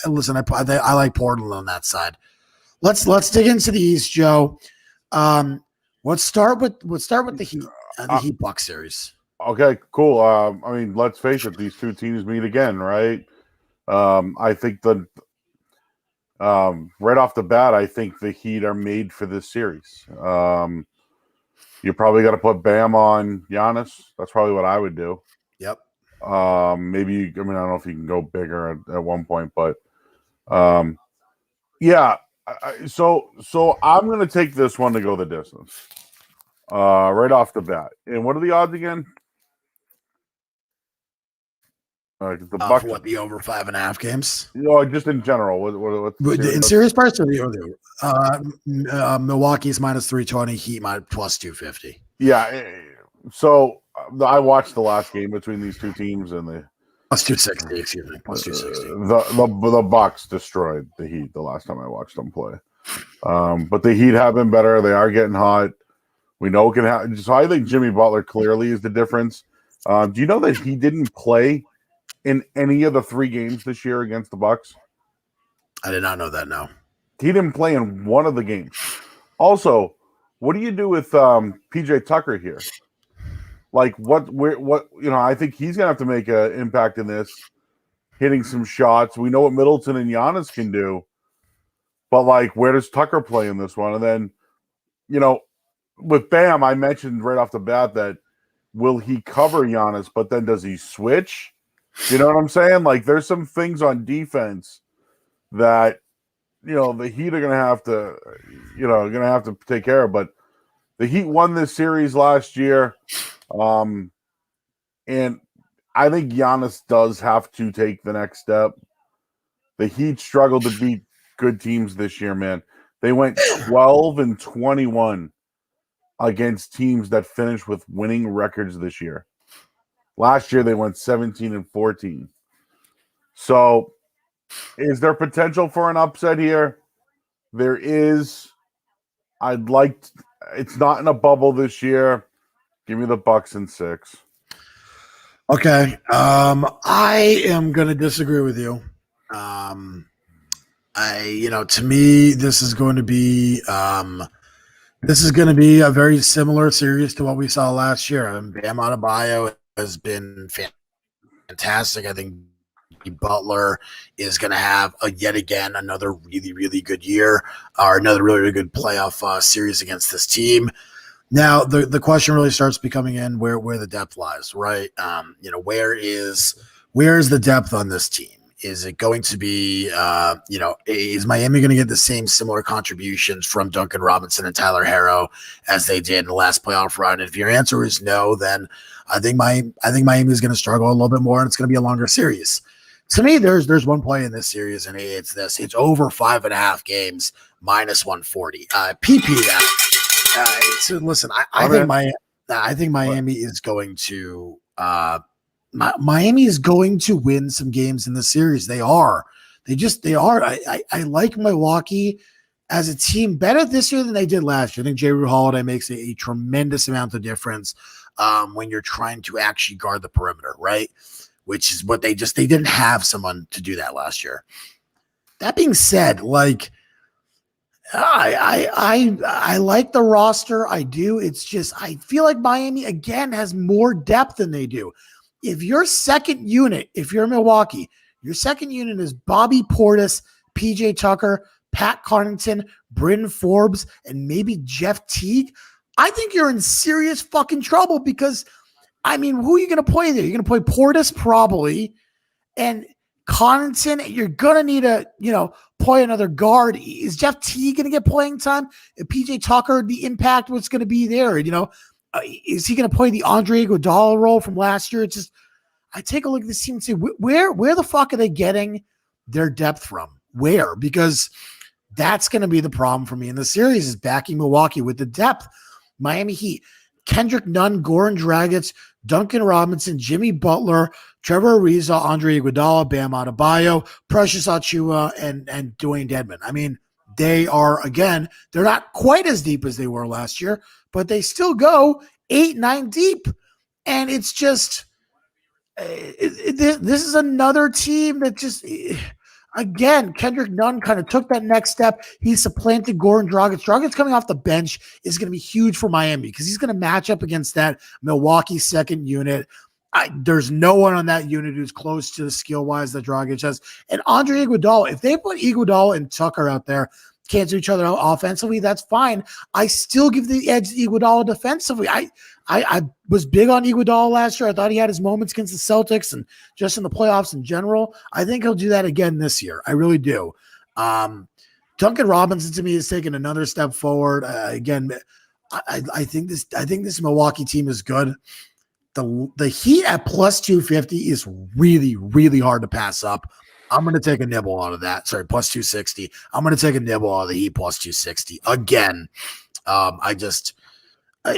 listen, I like Portland on that side. Let's dig into the East, Joe. Let's start with the Heat, the Heat Bucks series. Okay, cool. Let's face it, these two teams meet again, right? I think right off the bat, I think the Heat are made for this series. You probably got to put Bam on Giannis. That's probably what I would do. Yep. Maybe, I don't know if you can go bigger at one point, but so I'm going to take this one to go the distance right off the bat. And what are the odds again? The Bucks, for the over 5.5 games? Just in general. What in series price or the over? Milwaukee's minus 320, Heat minus plus 250. Yeah. So I watched the last game between these two teams and the plus 260. Excuse me, plus 260. The Bucks destroyed the Heat the last time I watched them play. But the Heat have been better. They are getting hot. We know it can happen. So I think Jimmy Butler clearly is the difference. Do you know that he didn't play in any of the 3 games this year against the Bucks? I did not know that. No, he didn't play in one of the games. Also, what do you do with PJ Tucker here? I think he's gonna have to make an impact in this, hitting some shots. We know what Middleton and Giannis can do, but where does Tucker play in this one? And then, with Bam, I mentioned right off the bat that will he cover Giannis, but then does he switch? You know what I'm saying? There's some things on defense that, the Heat are going to have to take care of. But the Heat won this series last year. And I think Giannis does have to take the next step. The Heat struggled to beat good teams this year, man. They went 12-21 against teams that finished with winning records this year. Last year, they went 17-14. So, is there potential for an upset here? There is. It's not in a bubble this year. Give me the Bucks in 6. Okay. I am going to disagree with you. To me, this is going to be a very similar series to what we saw last year. Bam Adebayo has been fantastic. I think Butler is going to have yet again another really, really good year or another really, really good playoff series against this team. Now, the question really starts becoming where the depth lies, right? Where is the depth on this team? Is it going to be, is Miami going to get the same similar contributions from Duncan Robinson and Tyler Herro as they did in the last playoff run? And if your answer is no, then I think Miami is going to struggle a little bit more, and it's going to be a longer series. To me, there's one play in this series, and it's this. It's over 5.5 games, minus 140. PP that. So listen, I think Miami is going to Miami is going to win some games in the series. They are. They are. I like Milwaukee as a team better this year than they did last year. I think Jrue Holiday makes a tremendous amount of difference when you're trying to actually guard the perimeter, right? Which is what they didn't have someone to do that last year. That being said, like I like the roster. I do. It's just I feel like Miami again has more depth than they do. If your second unit, if you're Milwaukee, your second unit is Bobby Portis, PJ Tucker, Pat Connaughton, Bryn Forbes, and maybe Jeff Teague, I think you're in serious fucking trouble because, I mean, who are you going to play there? You're going to play Portis probably, and Connaughton, you're going to need to, play another guard. Is Jeff Teague going to get playing time? If PJ Tucker, the impact, what's going to be there? Is he going to play the Andre Iguodala role from last year? It's just, I take a look at this team and say, where the fuck are they getting their depth from? Where? Because that's going to be the problem for me in the series is backing Milwaukee with the depth. Miami Heat, Kendrick Nunn, Goran Dragic, Duncan Robinson, Jimmy Butler, Trevor Ariza, Andre Iguodala, Bam Adebayo, Precious Achiuwa, and Dwayne Dedmon. I mean, they are, again, they're not quite as deep as they were last year, but they still go 8-9 deep. And it's just, this is another team that just, again, Kendrick Nunn kind of took that next step. He supplanted Goran Dragic. Dragic coming off the bench is going to be huge for Miami because he's going to match up against that Milwaukee second unit. There's no one on that unit who's close to the skill-wise that Dragic has. And Andre Iguodala, if they put Iguodala and Tucker out there, cancel each other out offensively, that's fine. I still give the edge to Iguodala defensively. I was big on Iguodala last year. I thought he had his moments against the Celtics and just in the playoffs in general. I think he'll do that again this year. I really do. Duncan Robinson to me has taken another step forward. Again, I think this Milwaukee team is good. The Heat at plus 250 is really, really hard to pass up. I'm going to take a nibble out of that. Sorry, plus 260. I'm going to take a nibble out of the Heat plus 260. Again,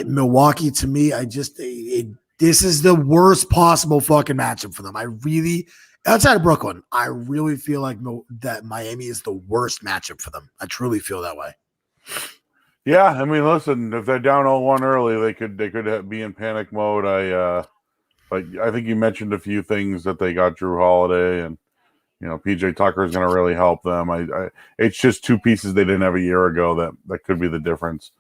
Milwaukee to me, this is the worst possible fucking matchup for them. Outside of Brooklyn, I really feel like that Miami is the worst matchup for them. I truly feel that way. Yeah, I mean, listen, if they're down 0-1 early, they could be in panic mode. But I think you mentioned a few things that they got Jrue Holiday and PJ Tucker is going to really help them. It's just two pieces they didn't have a year ago that could be the difference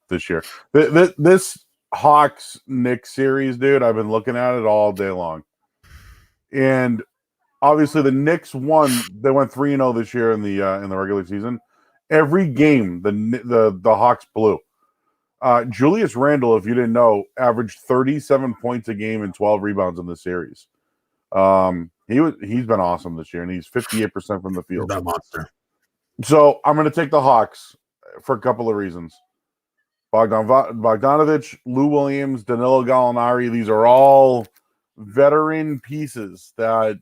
this year. This Hawks Knicks series, dude, I've been looking at it all day long, and obviously the Knicks won. They went 3-0 this year in the regular season. Every game the Hawks blew. Julius Randle, if you didn't know, averaged 37 points a game and 12 rebounds in the series. He's been awesome this year, and he's 58% from the field. That monster. So I'm going to take the Hawks for a couple of reasons. Bogdanovic, Lou Williams, Danilo Gallinari, these are all veteran pieces that,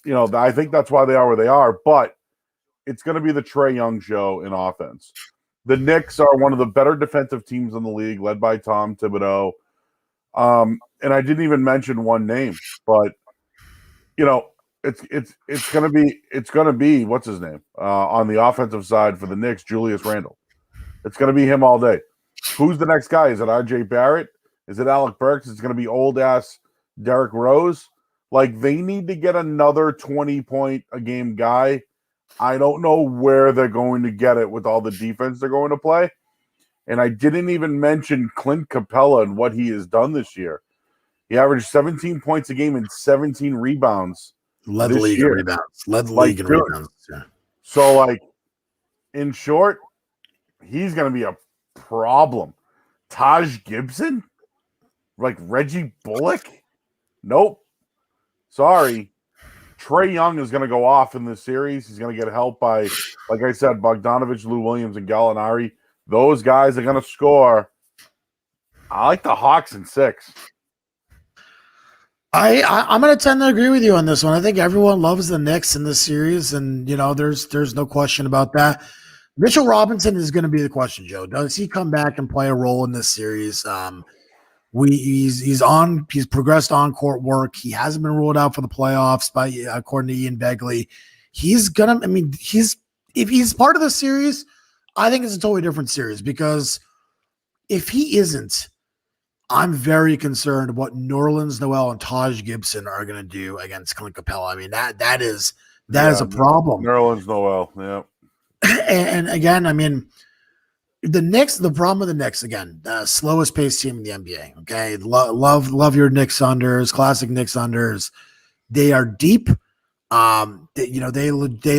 I think that's why they are where they are, but it's going to be the Trae Young show in offense. The Knicks are one of the better defensive teams in the league, led by Tom Thibodeau. And I didn't even mention one name, but it's gonna be what's his name on the offensive side for the Knicks, Julius Randle. It's gonna be him all day. Who's the next guy? Is it RJ Barrett? Is it Alec Burks? It's gonna be old ass Derrick Rose. Like, they need to get another 20-point a game guy. I don't know where they're going to get it with all the defense they're going to play. And I didn't even mention Clint Capella and what he has done this year. He averaged 17 points a game and 17 rebounds. Led the league in rebounds. Led the league in rebounds. Yeah. So, like, in short, he's going to be a problem. Taj Gibson? Like Reggie Bullock? Nope. Sorry. Trey Young is going to go off in this series. He's going to get help by, like I said, Bogdanovich, Lou Williams, and Gallinari. Those guys are going to score. I like the Hawks in 6. I'm going to tend to agree with you on this one. I think everyone loves the Knicks in this series, and there's no question about that. Mitchell Robinson is going to be the question, Joe. Does he come back and play a role in this series? He's progressed on court work. He hasn't been ruled out for the playoffs by according to Ian Begley. If he's part of the series, I think it's a totally different series, because if he isn't, I'm very concerned what Nerlens Noel and Taj Gibson are going to do against Clint Capella. I mean, that is a problem. Nerlens Noel, yeah. And again, I mean, the problem with the Knicks, again, slowest paced team in the NBA. Okay, love your Knicks unders, classic Knicks unders. They are deep. They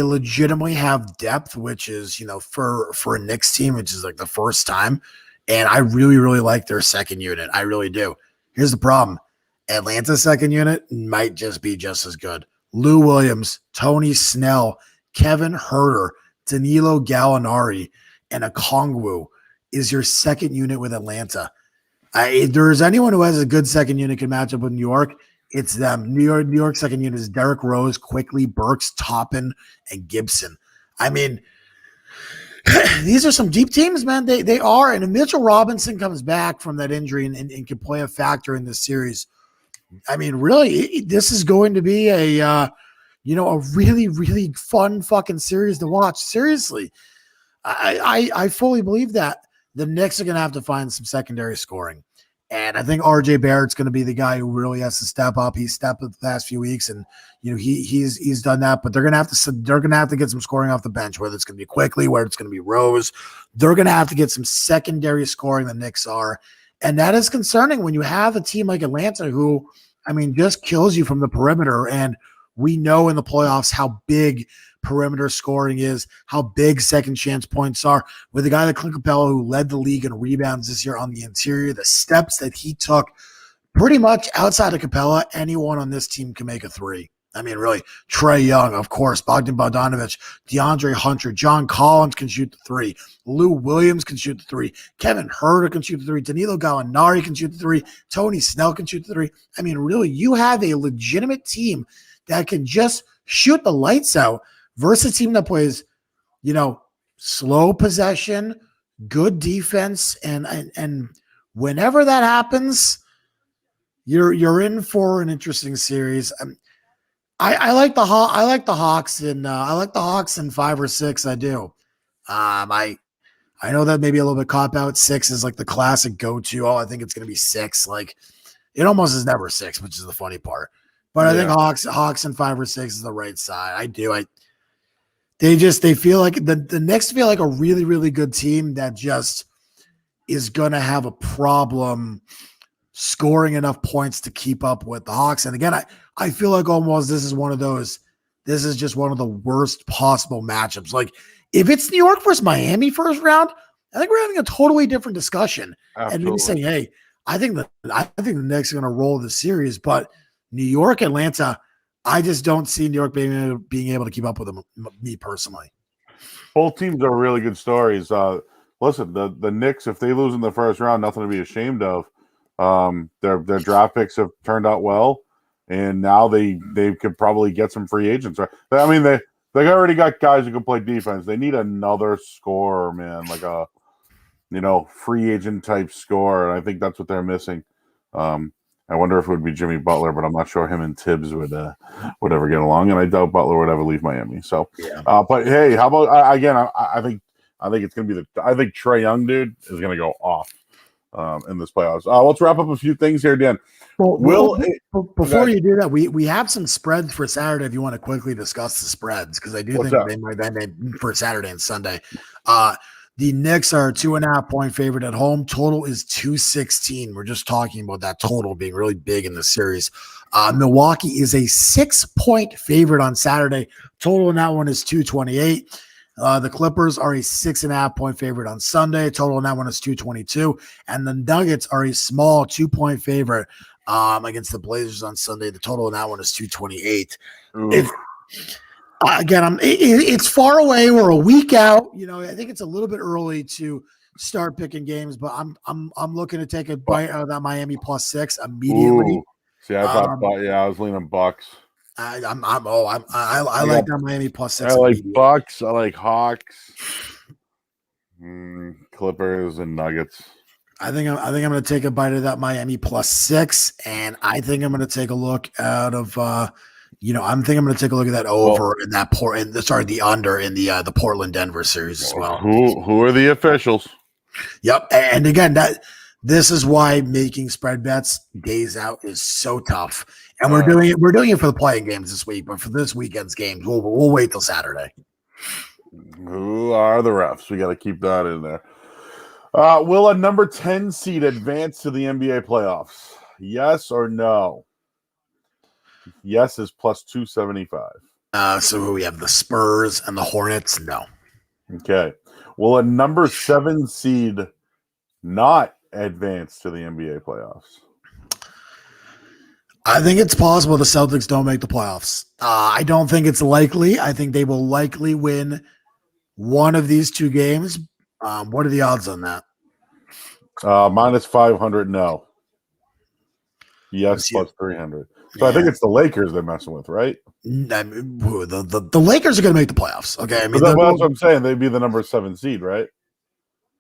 legitimately have depth, which is for a Knicks team, which is like the first time. And I really, really like their second unit. I really do. Here's the problem. Atlanta's second unit might just be just as good. Lou Williams, Tony Snell, Kevin Huerter, Danilo Gallinari, and Okongwu is your second unit with Atlanta. If there's anyone who has a good second unit can match up with New York, it's them. New York second unit is Derrick Rose, Quickly, Burks, Toppin, and Gibson. I mean, these are some deep teams, man. They are. And if Mitchell Robinson comes back from that injury and can play a factor in this series, I mean, really, this is going to be a really, really fun fucking series to watch. Seriously. I fully believe that the Knicks are going to have to find some secondary scoring. And I think RJ Barrett's going to be the guy who really has to step up. He's stepped up the past few weeks, and he's done that. But they're going to have to get some scoring off the bench, whether it's going to be Quickly, whether it's going to be Rose. They're going to have to get some secondary scoring. The Knicks are, and that is concerning when you have a team like Atlanta, who, I mean, just kills you from the perimeter. And we know in the playoffs how big perimeter scoring is, how big second chance points are. With a guy like Clint Capella, who led the league in rebounds this year on the interior, the steps that he took, pretty much outside of Capella, anyone on this team can make a three. I mean, really, Trey Young, of course, Bogdan Bogdanovic, DeAndre Hunter, John Collins can shoot the three, Lou Williams can shoot the three, Kevin Huerter can shoot the three, Danilo Gallinari can shoot the three, Tony Snell can shoot the three. I mean, really, you have a legitimate team that can just shoot the lights out versus a team that plays, slow possession, good defense, and whenever that happens, you're in for an interesting series. I like the Hawks in 5 or 6. I do. I know that maybe a little bit cop out. 6 is like the classic go-to. Oh, I think it's going to be 6. Like, it almost is never 6, which is the funny part. But I think Hawks in 5 or 6 is the right side. I do. They feel like the Knicks feel like a really, really good team that just is going to have a problem scoring enough points to keep up with the Hawks. And again, I feel like almost this is just one of the worst possible matchups. Like, if it's New York versus Miami first round, I think we're having a totally different discussion. Absolutely. And maybe saying, hey, I think the Knicks are going to roll the series, but New York, Atlanta, I just don't see New York being able to keep up with them, me personally. Both teams are really good stories. Listen, the Knicks, if they lose in the first round, nothing to be ashamed of. Their draft picks have turned out well, and now they could probably get some free agents. Right? I mean, they already got guys who can play defense. They need another scorer, man, like a free agent type scorer. And I think that's what they're missing. I wonder if it would be Jimmy Butler, but I'm not sure him and Tibbs would ever get along, and I doubt Butler would ever leave Miami. So, yeah. But hey, how about again? I think it's gonna be I think Trey Young, dude, is gonna go off in this playoffs. Let's wrap up a few things here, Dan. Before you do that, we have some spreads for Saturday. If you want to quickly discuss the spreads, because I do think they might be for Saturday and Sunday. The Knicks are a 2.5 point favorite at home. Total is 216. We're just talking about that total being really big in the series. Milwaukee is a 6 point favorite on Saturday. Total in that one is 228. The Clippers are a 6.5 point favorite on Sunday. Total in that one is 222. And the Nuggets are a small 2 point favorite against the Blazers on Sunday. The total in that one is 228. Oof. Again, it's far away. We're a week out. I think it's a little bit early to start picking games, but I'm looking to take a bite out of that Miami +6 immediately. Ooh. See, I thought, I was leaning Bucks. I like that Miami +6. I like Bucks. I like Hawks, Clippers, and Nuggets. I think I'm going to take a bite of that Miami +6, and I think I'm going to take a look out of. I'm going to take a look at that over in that the under in the Portland Denver series as well. Who are the officials? Yep, and again this is why making spread bets days out is so tough. And we're doing it for the playing games this week, but for this weekend's games, we'll wait till Saturday. Who are the refs? We got to keep that in there. Will a number 10 seed advance to the NBA playoffs? Yes or no? Yes is +275. So we have the Spurs and the Hornets. No. Okay. Will a number 7 seed not advance to the NBA playoffs? I think it's possible the Celtics don't make the playoffs. I don't think it's likely. I think they will likely win one of these two games. What are the odds on that? -500, no. Yes, +300. So I think it's the Lakers they're messing with, right? The Lakers are going to make the playoffs. Okay, that's what I'm saying. They'd be the number 7 seed, right?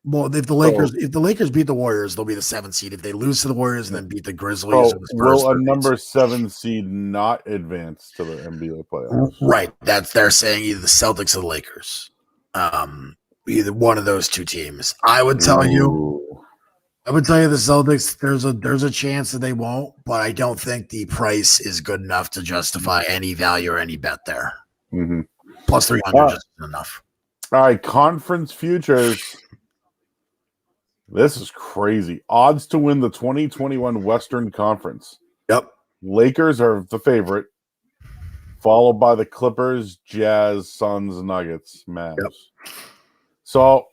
Well, if the Lakers beat the Warriors, they'll be the 7th seed. If they lose to the Warriors and then beat the Grizzlies, or the Spurs, will a number 7 seed not advance to the NBA playoffs? Right. They're saying either the Celtics or the Lakers. Either one of those two teams. I would tell you the Celtics. There's a chance that they won't, but I don't think the price is good enough to justify any value or any bet there. Mm-hmm. +300 is enough. All right, conference futures. This is crazy. Odds to win the 2021 Western Conference. Yep. Lakers are the favorite, followed by the Clippers, Jazz, Suns, Nuggets, Mavs. Yep. So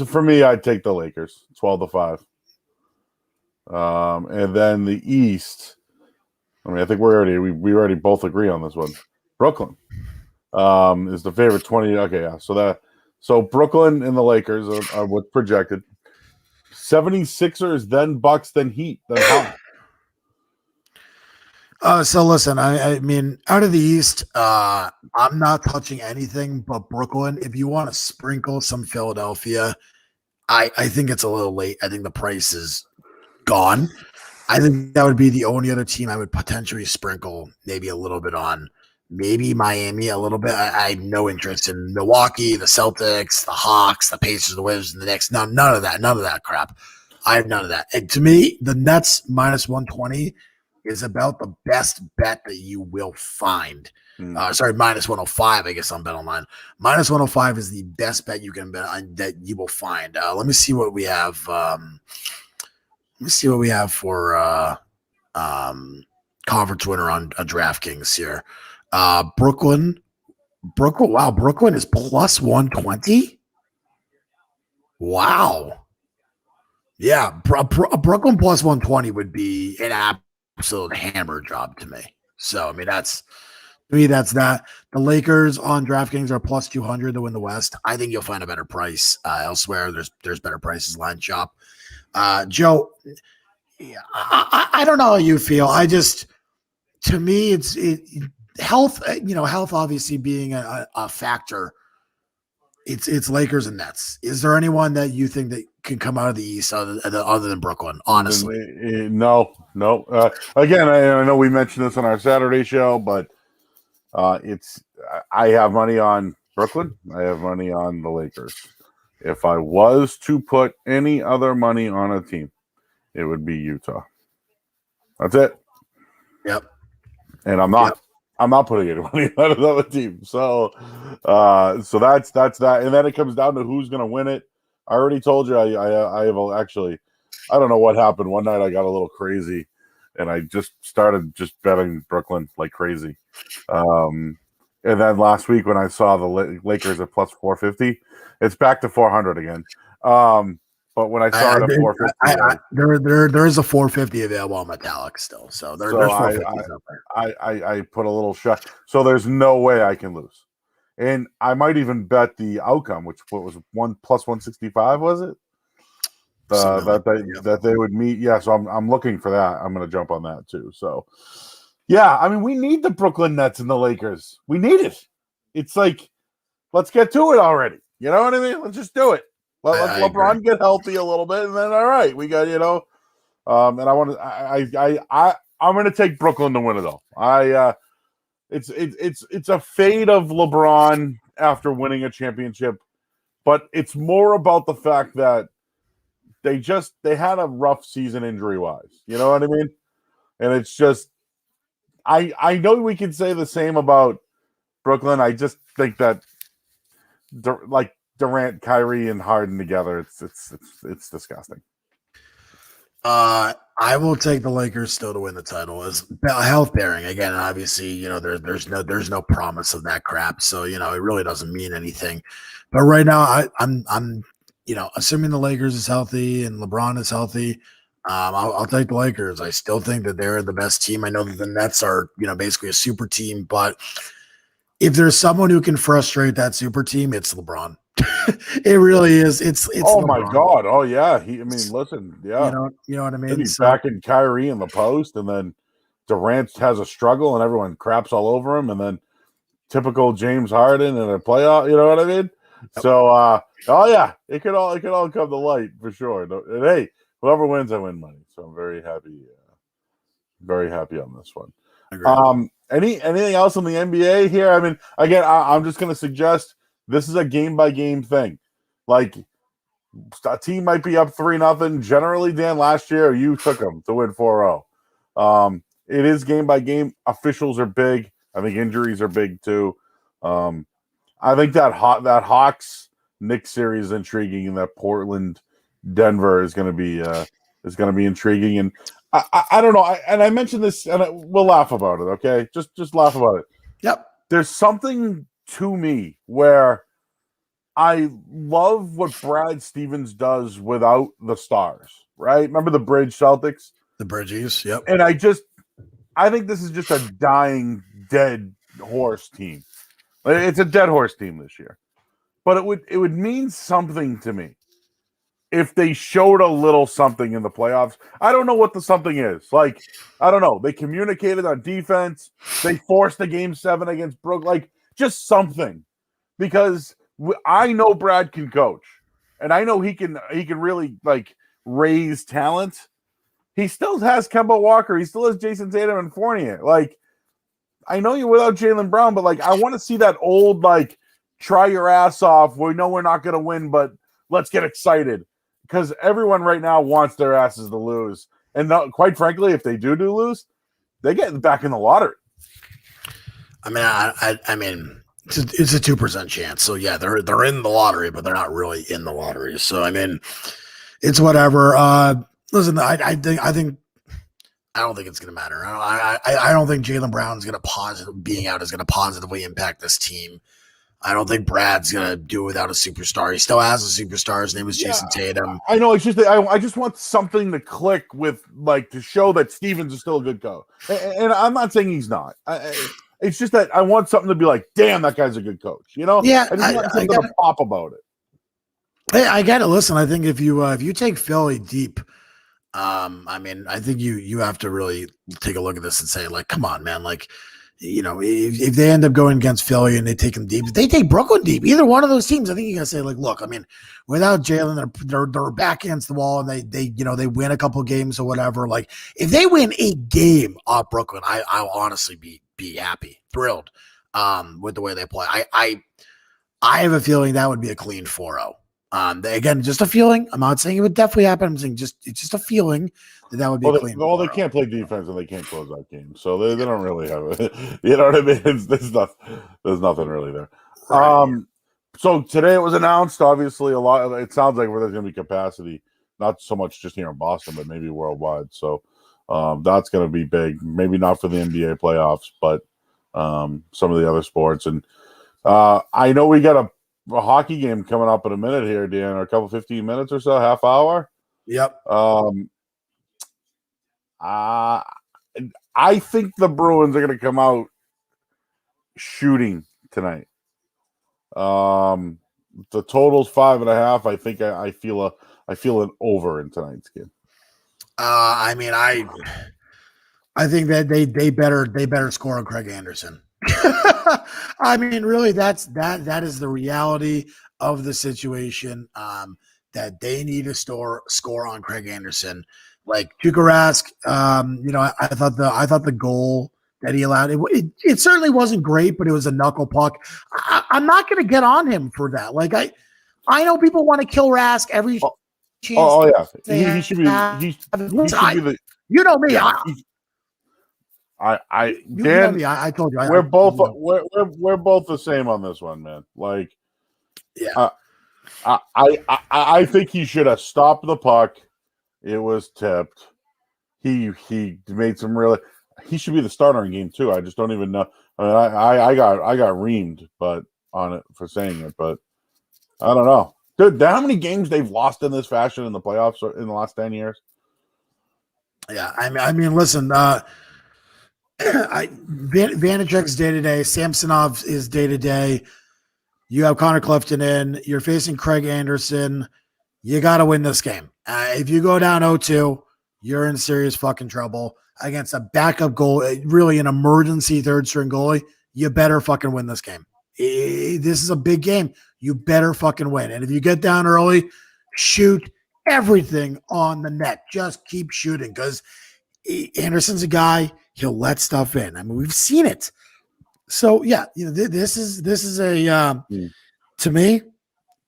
for me, I'd take the Lakers, 12-5. And then the East. I think we already both agree on this one. Brooklyn is the favorite, 20. Okay, yeah. So Brooklyn and the Lakers are what's projected. 76ers, then Bucks, then Heat, then Hawks. So listen, I mean, out of the East, I'm not touching anything but Brooklyn. If you want to sprinkle some Philadelphia, I think it's a little late. I think the price is gone. I think that would be the only other team I would potentially sprinkle maybe a little bit on. Maybe Miami a little bit. I have no interest in Milwaukee, the Celtics, the Hawks, the Pacers, the Wizards, and the Knicks. None of that crap. I have none of that. And to me, the Nets -120 is about the best bet that you will find. -105, I guess on Bet Online. -105 is the best bet you can bet on that you will find. Let me see what we have. For conference winner on DraftKings here. Brooklyn. Wow, Brooklyn is +120. Wow. Yeah, Brooklyn +120 would be an absolute hammer job to me. So, I mean, that's that. The Lakers on DraftKings are +200 to win the West. I think you'll find a better price elsewhere. There's better prices line shop. Joe, I don't know how you feel. To me, it's health. Health obviously being a factor. It's Lakers and Nets. Is there anyone that you think that can come out of the East other than Brooklyn? Honestly, no. Again, I know we mentioned this on our Saturday show, but I have money on Brooklyn. I have money on the Lakers. If I was to put any other money on a team, it would be Utah. That's it. Yep. And I'm not. Yep. I'm not putting any money on another team. So that's that. And then it comes down to who's going to win it. I already told you. I have actually. I don't know what happened. One night I got a little crazy, and I just started betting Brooklyn like crazy. And then last week when I saw the Lakers at +450, it's back to 400 again. but when I saw it at 450, there is a 450 available on Metallic still. So there's 450s out there. I put a little shot. So there's no way I can lose. And I might even bet the outcome, which was 1 plus 165, was it? That they would meet. Yeah, so I'm looking for that. I'm going to jump on that too. So, yeah, I mean, we need the Brooklyn Nets and the Lakers. We need it. It's like, let's get to it already. You know what I mean? Let's just do it. Let LeBron get healthy a little bit, and then all right, we got and I want to. I'm going to take Brooklyn to win it though. It's a fade of LeBron after winning a championship, but it's more about the fact that they had a rough season injury wise. You know what I mean? And it's just I know we can say the same about Brooklyn. I just think that like Durant, Kyrie, and Harden together, it's disgusting. I will take the Lakers still to win the title. As health bearing again, obviously, there's no promise of that crap, so it really doesn't mean anything. But right now, I'm assuming the Lakers is healthy and LeBron is healthy, I'll take the Lakers. I still think that they're the best team. I know that the Nets are basically a super team, but if there's someone who can frustrate that super team, it's LeBron. It really is. It's oh LeBron. My God. Oh yeah. Listen, yeah. You know what I mean? He's backing Kyrie in the post, and then Durant has a struggle and everyone craps all over him, and then typical James Harden in a playoff, you know what I mean? Yep. So oh yeah, it could all come to light for sure. And hey, whoever wins, I win money. So I'm very happy on this one. Anything else in the NBA here? I mean, again, I'm just going to suggest this is a game-by-game thing. Like, a team might be up 3-0. Generally, Dan, last year, you took them to win 4-0. It is game-by-game. Officials are big. I think injuries are big, too. I think that Hawks-Knicks series is intriguing, and that Portland-Denver is going to be intriguing. And I don't know. I mentioned this, and we'll laugh about it, okay? Just laugh about it. Yep. There's something to me where I love what Brad Stevens does without the stars, right? Remember the Bridge Celtics? The Bridges, yep. And I think this is just a dying, dead horse team. It's a dead horse team this year. But it would mean something to me if they showed a little something in the playoffs. I don't know what the something is. Like, I don't know. They communicated on defense. They forced the game 7 against Brook. Like, just something. Because I know Brad can coach. And I know he can really, like, raise talent. He still has Kemba Walker. He still has Jason Tatum and Fournier. Like, I know you're without Jaylen Brown, but, like, I want to see that old, like, try your ass off. We know we're not going to win, but let's get excited. Because everyone right now wants their asses to lose. And quite frankly, if they do lose, they get back in the lottery. I mean, I mean, it's a 2% chance. So, yeah, they're in the lottery, but they're not really in the lottery. So, I mean, it's whatever. Listen, I don't think it's going to matter. I don't think Jaylen Brown is going to being out is going to positively impact this team. I don't think Brad's going to do it without a superstar. He still has a superstar. His name is Jason Tatum. I know. It's just that I just want something to click with, like, to show that Stevens is still a good coach. And I'm not saying he's not. It's just that I want something to be like, damn, that guy's a good coach. You know? Yeah. I just want something to pop about it. Hey, I got to listen. I think if you take Philly deep, I mean, I think you have to really take a look at this and say, like, come on, man, like, if they end up going against Philly and they take them deep, if they take Brooklyn deep, either one of those teams, I think you got to say, like, look, I mean, without Jaylen, they're back against the wall and they win a couple games or whatever. Like, if they win a game off Brooklyn, I'll honestly be happy, thrilled with the way they play. I have a feeling that would be a clean 4-0. Again, just a feeling. I'm not saying it would definitely happen. I'm saying it's just a feeling that would be clean. Well, they can't play defense and they can't close out games, so they don't really have it. You know what I mean? There's nothing really there. Right. So today it was announced. Obviously, it sounds like there's going to be capacity, not so much just here in Boston, but maybe worldwide. So that's going to be big. Maybe not for the NBA playoffs, but some of the other sports. And I know we got a a hockey game coming up in a minute here, Dan, or a couple 15 minutes or so, half hour. Yep. I think the Bruins are going to come out shooting tonight. The total's 5.5. I think I feel an over in tonight's game. I mean, I think that they better score on Craig Anderson. I mean, really, that is the reality of the situation. That they need to score on Craig Anderson. Like Tuukka Rask, I thought the goal that he allowed it certainly wasn't great, but it was a knuckle puck. I'm not going to get on him for that. Like I know people want to kill Rask every chance. Oh yeah, he should be. He should be the. You know me. Yeah, Dan, you know me. I told you. We're both the same on this one, man. Like, yeah. I think he should have stopped the puck. It was tipped. He made some really. He should be the starter in game 2. I just don't even know. I mean, I got reamed, but on it for saying it, but I don't know, dude. How many games they've lost in this fashion in the playoffs in the last 10 years? Yeah, I mean, listen. Vanacek's day to day. Samsonov is day to day. You have Connor Clifton in. You're facing Craig Anderson. You got to win this game. If you go down 0-2, you're in serious fucking trouble against a backup goal, really an emergency third string goalie. You better fucking win this game. This is a big game. You better fucking win. And if you get down early, shoot everything on the net. Just keep shooting because Anderson's a guy. He'll let stuff in. I mean, we've seen it. So yeah, this is a to me,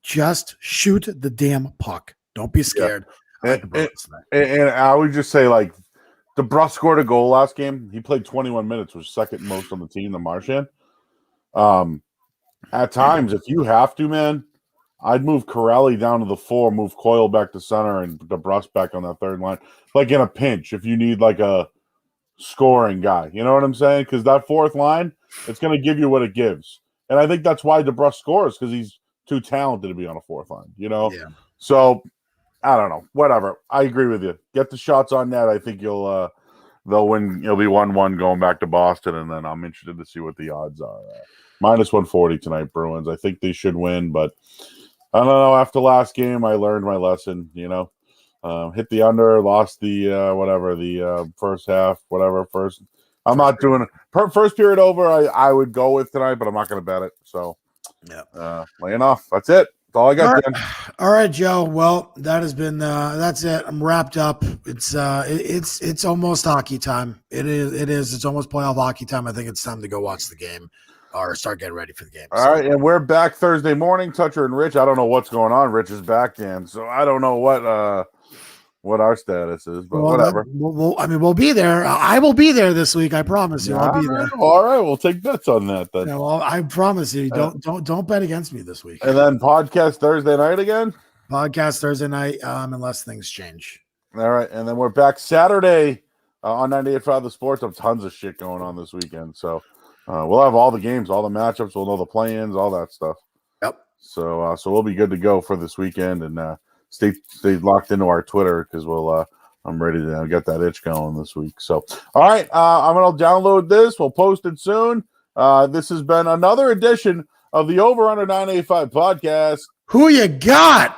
just shoot the damn puck. Don't be scared. Yeah. And I would just say, like, DeBrus scored a goal last game. He played 21 minutes, was second most on the team, the Marchand. At times, if you have to, man, I'd move Corelli down to the 4, move Coyle back to center, and DeBrus back on that third line. Like in a pinch, if you need like a scoring guy. You know what I'm saying? Because that fourth line, it's going to give you what it gives. And I think that's why DeBrus scores, because he's too talented to be on a fourth line, Yeah. So, I don't know. Whatever. I agree with you. Get the shots on net. I think they'll win. It'll be 1-1 going back to Boston, and then I'm interested to see what the odds are. Minus 140 tonight, Bruins. I think they should win, but I don't know. After last game, I learned my lesson, hit the under, lost the first half, first. I'm not doing it. First period over, I would go with tonight, but I'm not going to bet it. So, laying off. That's it. That's all I got. All right, Joe. Well, that has been that's it. I'm wrapped up. It's almost hockey time. It is. It's almost playoff hockey time. I think it's time to go watch the game or start getting ready for the game. All right, and we're back Thursday morning. Toucher and Rich. I don't know what's going on. Rich is back, Dan. So I don't know what our status is, but whatever. We'll be there. I will be there this week. I promise you. I'll be there. All right, we'll take bets on that then. I promise you. Don't bet against me this week. And then podcast Thursday night again. Podcast Thursday night, unless things change. All right, and then we're back Saturday on 98.5 The Sports. Have tons of shit going on this weekend, so we'll have all the games, all the matchups. We'll know the play-ins, all that stuff. Yep. So we'll be good to go for this weekend, and stay locked into our Twitter because I'm ready to get that itch going this week. So, all right, I'm going to download this. We'll post it soon. This has been another edition of the Over Under 985 podcast. Who you got?